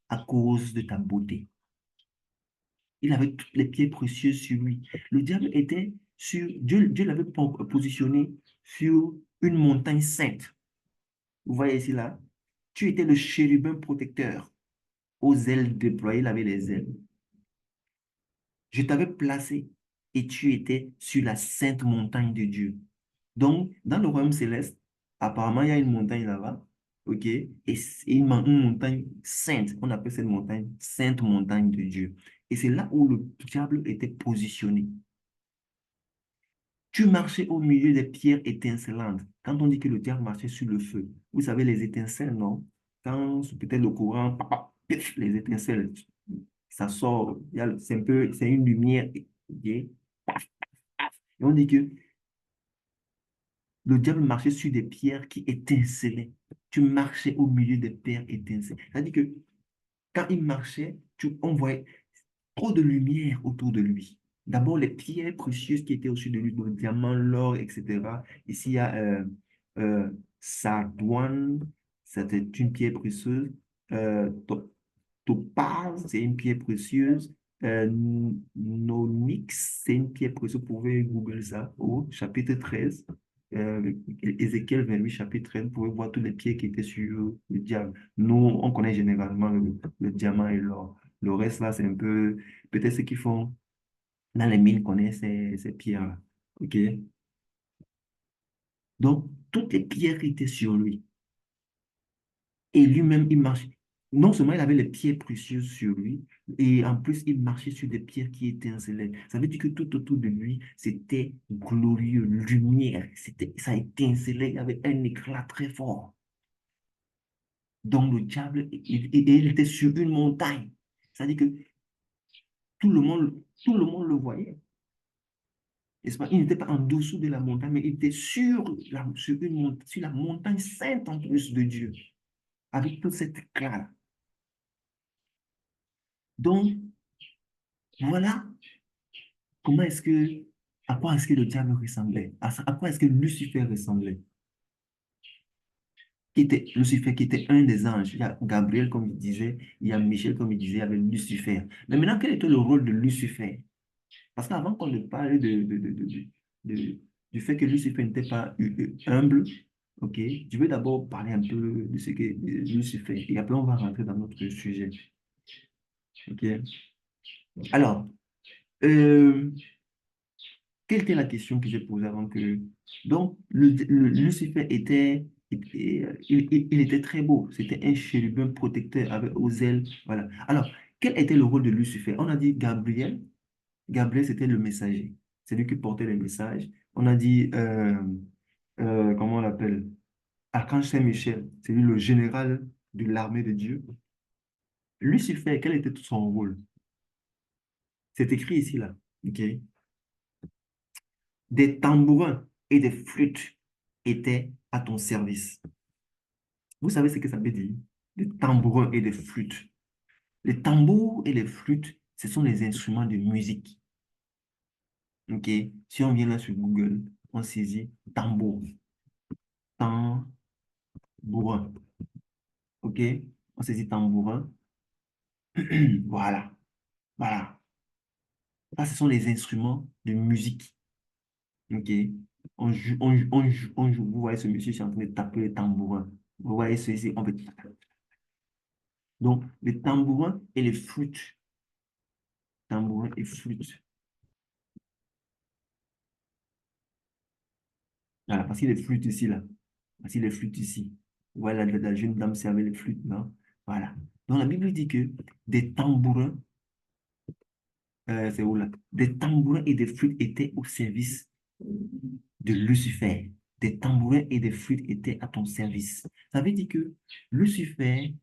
à cause de ta beauté. Il avait toutes les pierres précieuses sur lui. Le diable était sur, Dieu l'avait positionné sur une montagne sainte. Vous voyez ici, là, tu étais le chérubin protecteur. Aux ailes déployées, il avait les ailes. Je t'avais placé et tu étais sur la sainte montagne de Dieu. Donc, dans le royaume céleste, apparemment, il y a une montagne là-bas, ok? Et c'est une montagne sainte. On appelle cette montagne Sainte Montagne de Dieu. Et c'est là où le diable était positionné. Tu marchais au milieu des pierres étincelantes. Quand on dit que le diable marchait sur le feu, vous savez, les étincelles, non? Quand c'est peut-être le courant, pif, les étincelles, ça sort. C'est un peu, c'est une lumière. Ok? Et on dit que le diable marchait sur des pierres qui étincelaient. Tu marchais au milieu des pierres étincelantes. C'est-à-dire que quand il marchait, on voyait trop de lumière autour de lui. D'abord, les pierres précieuses qui étaient au-dessus de lui, le diamant, l'or, etc. Ici, il y a sardoine, c'était une pierre précieuse. Topaz, c'est une pierre précieuse. Nonyx, c'est une pierre précieuse. Vous pouvez googler ça au chapitre 13. Ézéchiel 28, chapitre 13, vous pouvez voir tous les pierres qui étaient sur le diable. Nous, on connaît généralement le diamant et l'or. Le reste, là, c'est un peu, peut-être ceux qui font dans les mines connaissent ces pierres-là. OK? Donc, toutes les pierres étaient sur lui. Et lui-même, il marchait. Non seulement il avait les pierres précieuses sur lui, et en plus, il marchait sur des pierres qui étincelaient. Ça veut dire que tout autour de lui, c'était glorieux, lumière. Ça étincelait, il y avait un éclat très fort. Donc, le diable, il était sur une montagne. C'est-à-dire que tout le monde le voyait. N'est-ce pas? Il n'était pas en dessous de la montagne, mais il était sur la montagne sainte en plus de Dieu, avec tout cet éclat. Donc, voilà comment est-ce que, à quoi est-ce que le diable ressemblait? À quoi est-ce que Lucifer ressemblait? Lucifer qui était un des anges. Il y a Gabriel, comme il disait, il y a Michel, comme il disait, il y avait Lucifer. Mais maintenant, quel était le rôle de Lucifer? Parce qu'avant qu'on ne parle de- du fait que Lucifer n'était pas humble, ok, je vais d'abord parler un peu de ce que Lucifer, et après on va rentrer dans notre sujet. Ok. Alors, euh, quelle était la question que j'ai posée avant que... Donc, Lucifer était il était très beau. C'était un chérubin protecteur avec aux ailes. Voilà. Alors, quel était le rôle de Lucifer? On a dit Gabriel. Gabriel, c'était le messager. C'est lui qui portait les messages. On a dit, comment on l'appelle? Archange Saint-Michel. C'est lui le général de l'armée de Dieu. Lucifer, quel était son rôle? C'est écrit ici, là. OK? Des tambourins et des flûtes étaient à ton service. Vous savez ce que ça veut dire? Des tambourins et des flûtes. Les tambours et les flûtes, ce sont les instruments de musique. OK? Si on vient là sur Google, on saisit tambour, tambourin. OK? On saisit tambourin. Voilà. Voilà. Ça, ce sont les instruments de musique. OK? On joue, on joue, on joue, on joue. Vous voyez ce monsieur, je suis en train de taper le tambourin. Vous voyez ceci, on fait. Donc, les tambourins et les flûtes. Tambourins et flûtes. Voilà, parce qu'il y a les flûtes ici, là. Parce qu'il y a les flûtes ici. Voilà, la jeune dame servait les flûtes, non? Voilà. Donc, la Bible dit que des tambourins, c'est où là? Des tambourins et des flûtes étaient au service de Lucifer. Des tambourins et des flûtes étaient à ton service. Ça veut dire que Lucifer,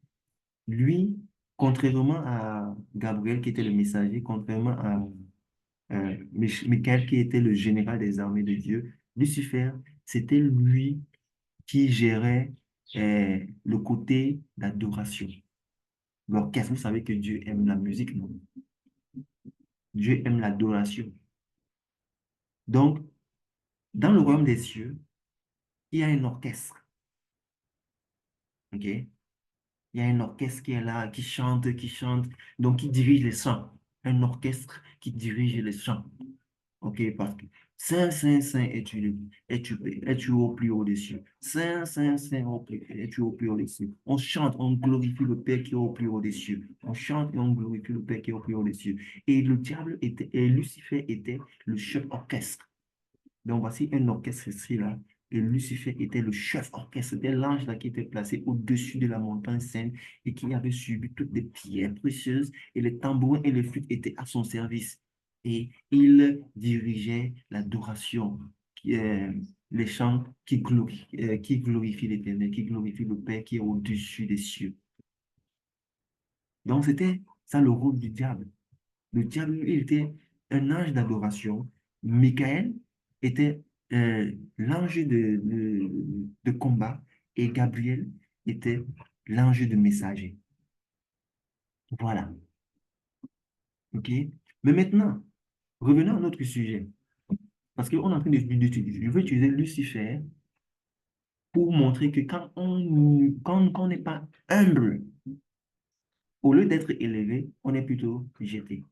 lui, contrairement à Gabriel qui était le messager, contrairement à Michael qui était le général des armées de Dieu, Lucifer, c'était lui qui gérait le côté d'adoration. L'orchestre, vous savez que Dieu aime la musique, non? Dieu aime l'adoration. Donc, dans le royaume des cieux, il y a un orchestre, ok? Il y a un orchestre qui est là, qui chante, donc qui dirige les chants. Un orchestre qui dirige les chants. OK, parce que Saint, Saint, Saint, es-tu au plus haut des cieux. Saint, Saint, Saint, es-tu au plus haut des cieux. On chante, on glorifie le Père qui est au plus haut des cieux. On chante et on glorifie le Père qui est au plus haut des cieux. Et le diable était, et Lucifer était le chef orchestre. Donc voici un orchestre ici là. Et Lucifer était le chef orchestre, c'était l'ange là qui était placé au-dessus de la montagne sainte et qui avait subi toutes les pierres précieuses et les tambours et les flûtes étaient à son service. Et il dirigeait l'adoration, les chants qui glorifient l'Éternel, qui glorifient le Père qui est au-dessus des cieux. Donc c'était ça le rôle du diable. Le diable, il était un ange d'adoration. Michael était l'ange de combat et Gabriel était l'ange de messager. Voilà. OK? Mais maintenant, revenons à notre sujet. Parce qu'on est en train d'utiliser, je veux utiliser Lucifer pour montrer que quand on n'est pas humble, au lieu d'être élevé, on est plutôt jeté.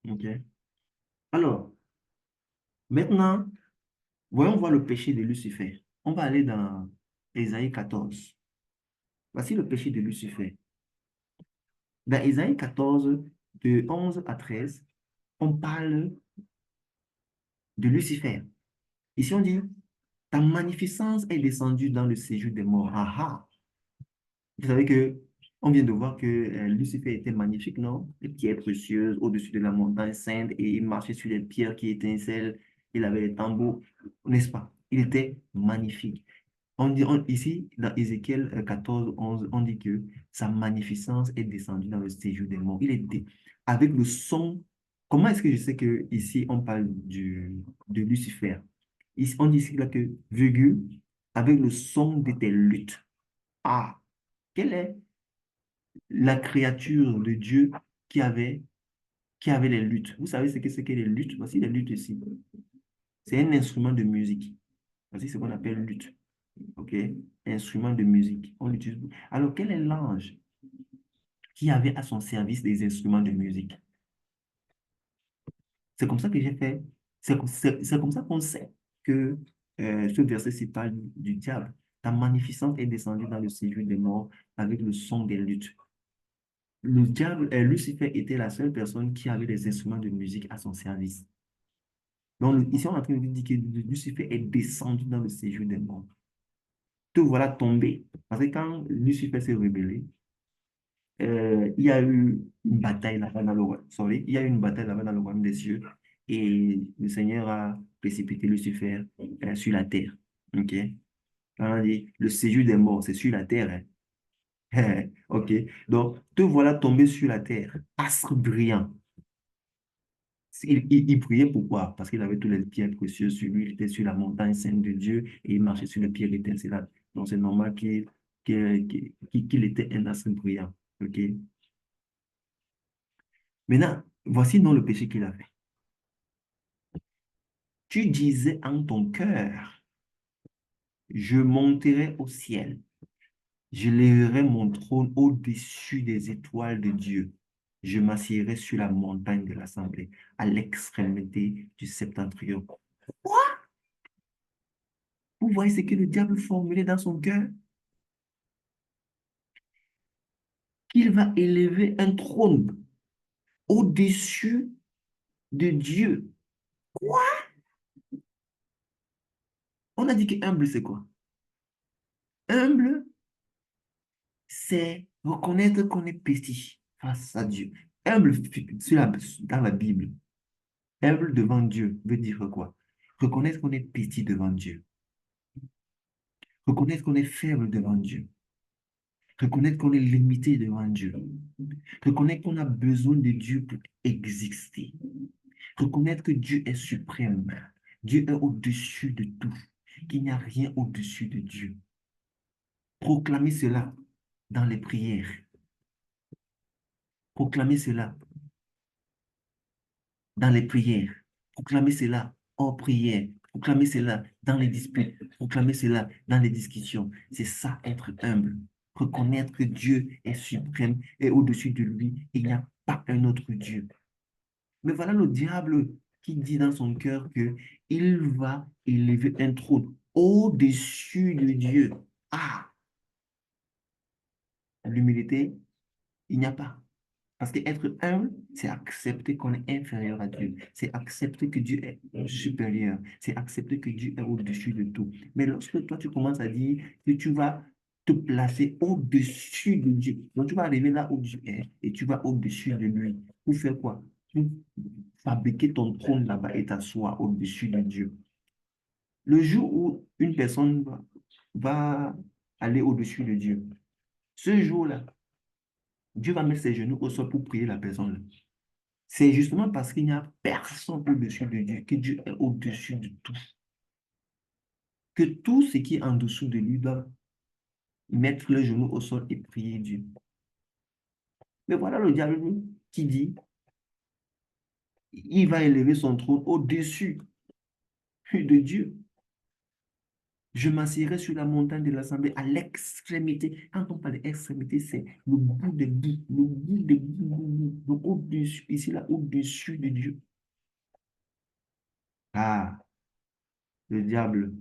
OK? Alors, maintenant, voyons voir le péché de Lucifer. On va aller dans Ésaïe 14. Voici le péché de Lucifer. Dans Ésaïe 14, de 11 à 13, on parle de Lucifer. Ici, on dit, ta magnificence est descendue dans le séjour des morts. Ah ah. Vous savez que on vient de voir que Lucifer était magnifique, non? Les pierres précieuses au-dessus de la montagne sainte et il marchait sur les pierres qui étincellent. Il avait les tambours, n'est-ce pas? Il était magnifique. On dit, ici, dans Ézéchiel 14, 11, on dit que sa magnificence est descendue dans le séjour des morts. Il était avec le son. Comment est-ce que je sais que ici on parle de Lucifer? Ici, on dit ici là que, virgule, avec le son de tes luttes. Ah, quelle est la créature de Dieu qui avait, qui avait les luttes? Vous savez ce que c'est que les luttes? Voici les luttes ici. C'est un instrument de musique. Voici ce qu'on appelle lutte. OK? Instrument de musique. On l'utilise. Alors, quel est l'ange qui avait à son service des instruments de musique? C'est comme ça que j'ai fait. C'est comme ça qu'on sait que ce verset-ci parle du diable. Ta magnificence est descendue dans le séjour des morts avec le son des luttes. Le diable, Lucifer était la seule personne qui avait des instruments de musique à son service. Donc, ici, on est en train de dire que Lucifer est descendu dans le séjour des morts. te voilà tombé. Parce que quand Lucifer s'est rebellé, il y a eu une bataille là-bas dans le royaume. Sorry, il y a eu une bataille là-bas dans le royaume des cieux. Et le Seigneur a précipité Lucifer sur la terre. OK? On a dit, le séjour des morts, c'est sur la terre. Hein. OK? Donc, te voilà tombé sur la terre. Astre brillant. Il priait pourquoi? Parce qu'il avait tous les pierres précieuses sur lui. Il était sur la montagne sainte de Dieu et il marchait sur les pierres étincelantes. Donc, c'est normal qu'il était un astre brillant. OK? Maintenant, voici donc le péché qu'il a fait. Tu disais en ton cœur, je monterai au ciel, je lèverai mon trône au-dessus des étoiles de Dieu. Je m'assierai sur la montagne de l'assemblée, à l'extrémité du septentrion. Vous voyez ce que le diable formulait dans son cœur? Qu'il va élever un trône au-dessus de Dieu. Quoi? On a dit que humble, c'est quoi? Humble, c'est reconnaître qu'on est petit face à Dieu. Humble dans la Bible, humble devant Dieu veut dire quoi? Reconnaître qu'on est petit devant Dieu. Reconnaître qu'on est faible devant Dieu. Reconnaître qu'on est limité devant Dieu. Reconnaître qu'on a besoin de Dieu pour exister. Reconnaître que Dieu est suprême. Dieu est au-dessus de tout. Qu'il n'y a rien au-dessus de Dieu. Proclamez cela dans les prières. Proclamez cela dans les prières. Proclamez cela hors prière. Proclamez cela dans les disputes. Proclamez cela dans les discussions. C'est ça, être humble. Reconnaître que Dieu est suprême et au-dessus de lui, il n'y a pas un autre Dieu. Mais voilà le diable qui dit dans son cœur que il va élever un trône au-dessus de Dieu. Ah, l'humilité, il n'y a pas. Parce qu'être humble, c'est accepter qu'on est inférieur à Dieu. C'est accepter que Dieu est supérieur. C'est accepter que Dieu est au-dessus de tout. Mais lorsque toi, tu commences à dire que tu vas te placer au-dessus de Dieu, donc tu vas arriver là où Dieu est et tu vas au-dessus de lui. Pour faire quoi? Pour fabriquer ton trône là-bas et t'asseoir au-dessus de Dieu. Le jour où une personne va aller au-dessus de Dieu, ce jour-là, Dieu va mettre ses genoux au sol pour prier la personne. C'est justement parce qu'il n'y a personne au-dessus de Dieu que Dieu est au-dessus de tout. Que tout ce qui est en dessous de lui doit mettre le genou au sol et prier Dieu. Mais voilà le diable qui dit, il va élever son trône au-dessus de Dieu. Je m'assierai sur la montagne de l'assemblée à l'extrémité. Quand on parle d'extrémité, c'est le bout des bouts, le bout des bouts. Donc au-dessus, ici là, au-dessus de Dieu. Ah, le diable,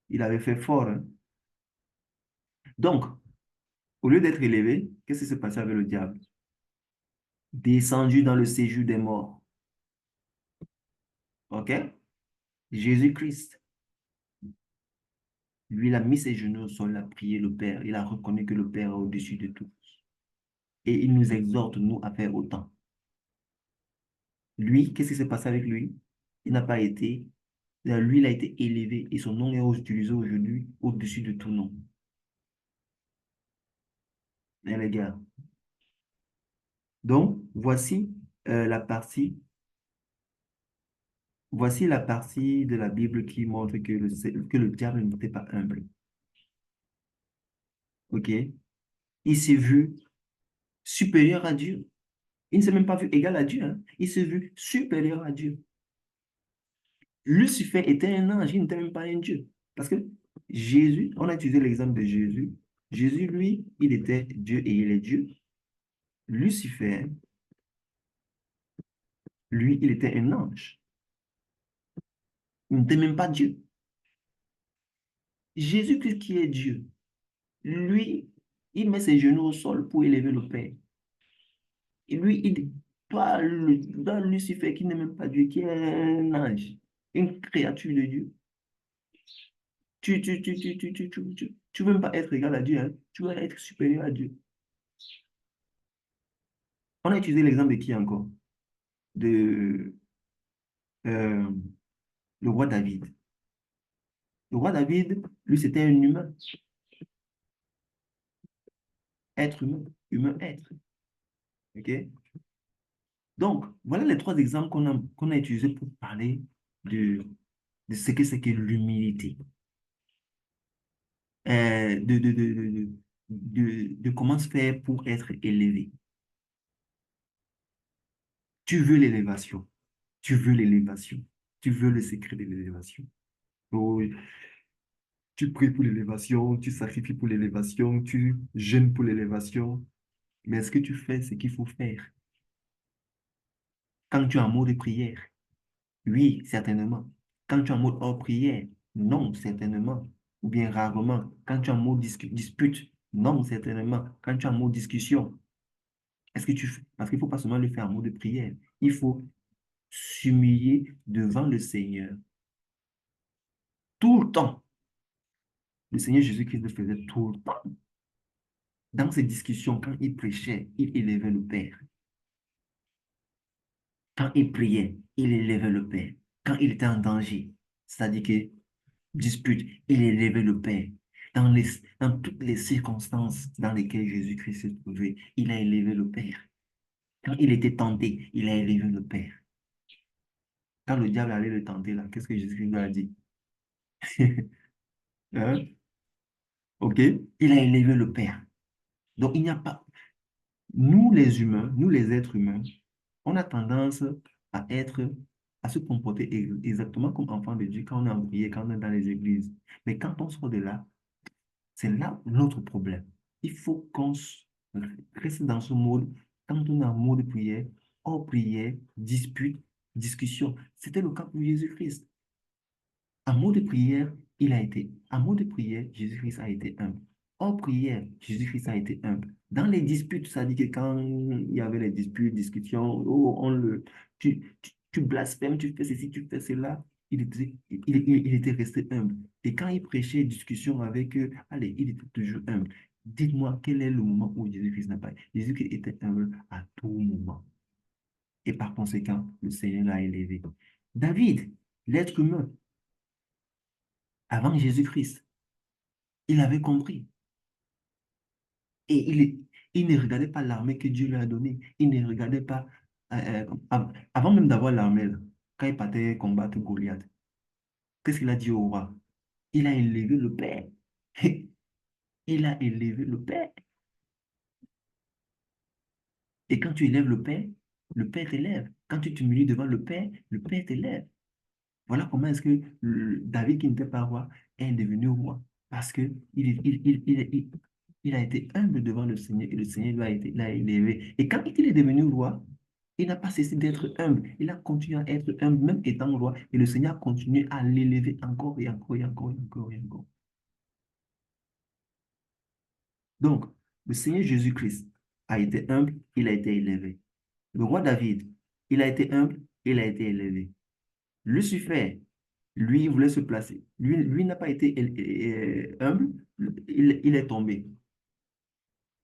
il avait fait fort. Hein. Donc, au lieu d'être élevé, qu'est-ce qui s'est passé avec le diable? Descendu dans le séjour des morts. OK? Jésus-Christ, lui, il a mis ses genoux au sol, il a prié le Père. Il a reconnu que le Père est au-dessus de tout. Et il nous exhorte, nous, à faire autant. Lui, qu'est-ce qui s'est passé avec lui? Il n'a pas été, lui, il a été élevé et son nom est utilisé aujourd'hui au-dessus de tout nom. Hein, les gars. Donc, la partie, voici la partie de la Bible qui montre que le diable n'était pas humble. OK? Il s'est vu supérieur à Dieu. Il ne s'est même pas vu égal à Dieu. Hein. Il s'est vu supérieur à Dieu. Lucifer était un ange, il n'était même pas un Dieu. Parce que Jésus, on a utilisé l'exemple de Jésus. Jésus, lui, il était Dieu et il est Dieu. Lucifer, lui, il était un ange. Il n'était même pas Dieu. Jésus, qui est Dieu, lui, il met ses genoux au sol pour élever le Père. Et lui, toi, Lucifer, qui n'est même pas Dieu, qui est un ange, une créature de Dieu. Tu veux même pas être égal à Dieu, hein. Tu veux être supérieur à Dieu. On a utilisé l'exemple de qui encore? De euh, le roi David. Le roi David, lui, c'était un humain, être humain, humain être. OK? Donc, voilà les trois exemples qu'on a utilisés pour parler de, de ce que c'est que l'humilité. De comment se faire pour être élevé. Tu veux l'élévation. Tu veux l'élévation. Tu veux le secret de l'élévation. Oh, tu pries pour l'élévation, tu sacrifies pour l'élévation, tu jeûnes pour l'élévation. Mais est-ce que tu fais ce qu'il faut faire? Quand tu es en mode prière, oui, certainement. Quand tu es en mode hors prière, non, certainement. Ou bien rarement. Quand tu es en mode dispute, non, certainement. Quand tu es en mode discussion, est-ce que tu fais? Parce qu'il ne faut pas seulement le faire en mode prière. Il faut s'humilier devant le Seigneur tout le temps. Le Seigneur Jésus-Christ le faisait tout le temps. Dans ses discussions, quand il prêchait, il élevait le Père. Quand il priait, il élevait le Père. Quand il était en danger, c'est-à-dire que dispute, il élevait le Père. Dans toutes les circonstances dans lesquelles Jésus-Christ s'est trouvé, il a élevé le Père. Quand il était tenté, il a élevé le Père. Quand le diable allait le tenter, là, qu'est-ce que Jésus-Christ lui a dit? Hein? OK? Il a élevé le Père. Donc, il n'y a pas... Nous, les humains, nous, les êtres humains, on a tendance à être, à se comporter exactement comme enfants de Dieu quand on est en prière, quand on est dans les églises. Mais quand on sort de là, c'est là notre problème. Il faut qu'on reste dans ce mode, quand on est en mode prière, hors prière, dispute, discussion. C'était le cas pour Jésus-Christ. En mot de prière, en mot de prière, Jésus-Christ a été humble. Hors prière, Jésus-Christ a été humble. Dans les disputes, ça dit que quand il y avait les disputes, discussions, oh, tu blasphèmes, tu fais ceci, tu fais cela, il était resté humble. Et quand il prêchait discussion avec eux, allez, il était toujours humble. Dites-moi, quel est le moment où Jésus-Christ n'a pas... Jésus-Christ était humble à tout moment. Et par conséquent, le Seigneur l'a élevé. David, l'être humain, avant Jésus-Christ, il avait compris. Et il ne regardait pas l'armée que Dieu lui a donnée. Il ne regardait pas, avant même d'avoir l'armée, là, quand il partait combattre Goliath, qu'est-ce qu'il a dit au roi? Il a élevé le Père. Il a élevé le Père. Et quand tu élèves le Père t'élève. Quand tu t'humilies devant le Père t'élève. Voilà comment est-ce que David, qui n'était pas roi, est devenu roi. Parce que il a été humble devant le Seigneur et le Seigneur l'a élevé. Et quand il est devenu roi, il n'a pas cessé d'être humble. Il a continué à être humble, même étant roi. Et le Seigneur a continué à l'élever encore et encore et encore et encore et encore. Donc, le Seigneur Jésus-Christ a été humble, il a été élevé. Le roi David, il a été humble, il a été élevé. Lucifer, lui, il voulait se placer. Lui n'a pas été humble, il est tombé.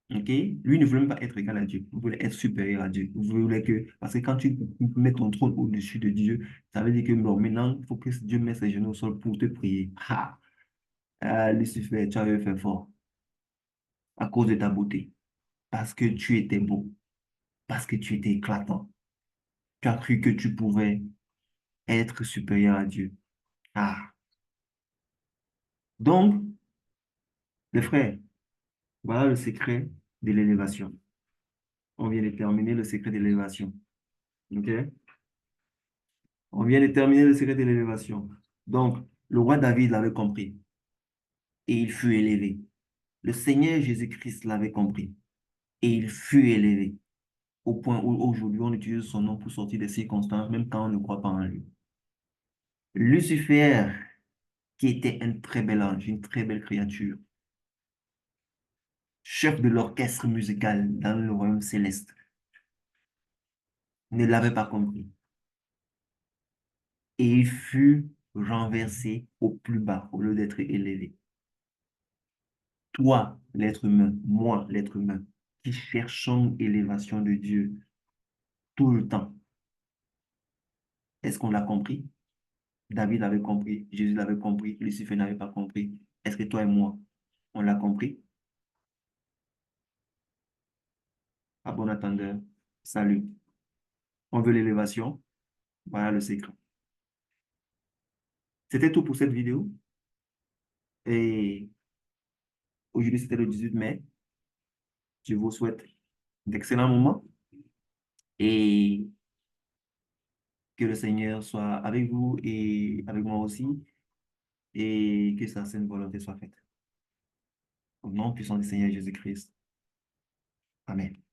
OK? Lui ne voulait même pas être égal à Dieu. Il voulait être supérieur à Dieu. Il voulait que, parce que quand tu mets ton trône au-dessus de Dieu, ça veut dire que bon, maintenant, il faut que Dieu mette ses genoux au sol pour te prier. Ah, Lucifer, tu avais fait fort à cause de ta beauté. Parce que tu étais beau. Parce que tu étais éclatant. Tu as cru que tu pouvais être supérieur à Dieu. Ah. Donc, les frères, voilà le secret de l'élévation. On vient de terminer le secret de l'élévation. OK? On vient de terminer le secret de l'élévation. Donc, le roi David l'avait compris et il fut élevé. Le Seigneur Jésus-Christ l'avait compris et il fut élevé au point où aujourd'hui on utilise son nom pour sortir des circonstances, même quand on ne croit pas en lui. Lucifer, qui était un très bel ange, une très belle créature, chef de l'orchestre musical dans le royaume céleste, ne l'avait pas compris. Et il fut renversé au plus bas au lieu d'être élevé. Toi, l'être humain, moi, l'être humain, qui cherchons l'élévation de Dieu tout le temps. Est-ce qu'on l'a compris? David l'avait compris, Jésus l'avait compris, Lucifer n'avait pas compris. Est-ce que toi et moi, on l'a compris? À bon attendeur, salut. On veut l'élévation? Voilà le secret. C'était tout pour cette vidéo. Et aujourd'hui, c'était le 18 mai. Je vous souhaite d'excellents moments et que le Seigneur soit avec vous et avec moi aussi et que sa sainte volonté soit faite. Au nom puissant du Seigneur Jésus-Christ. Amen.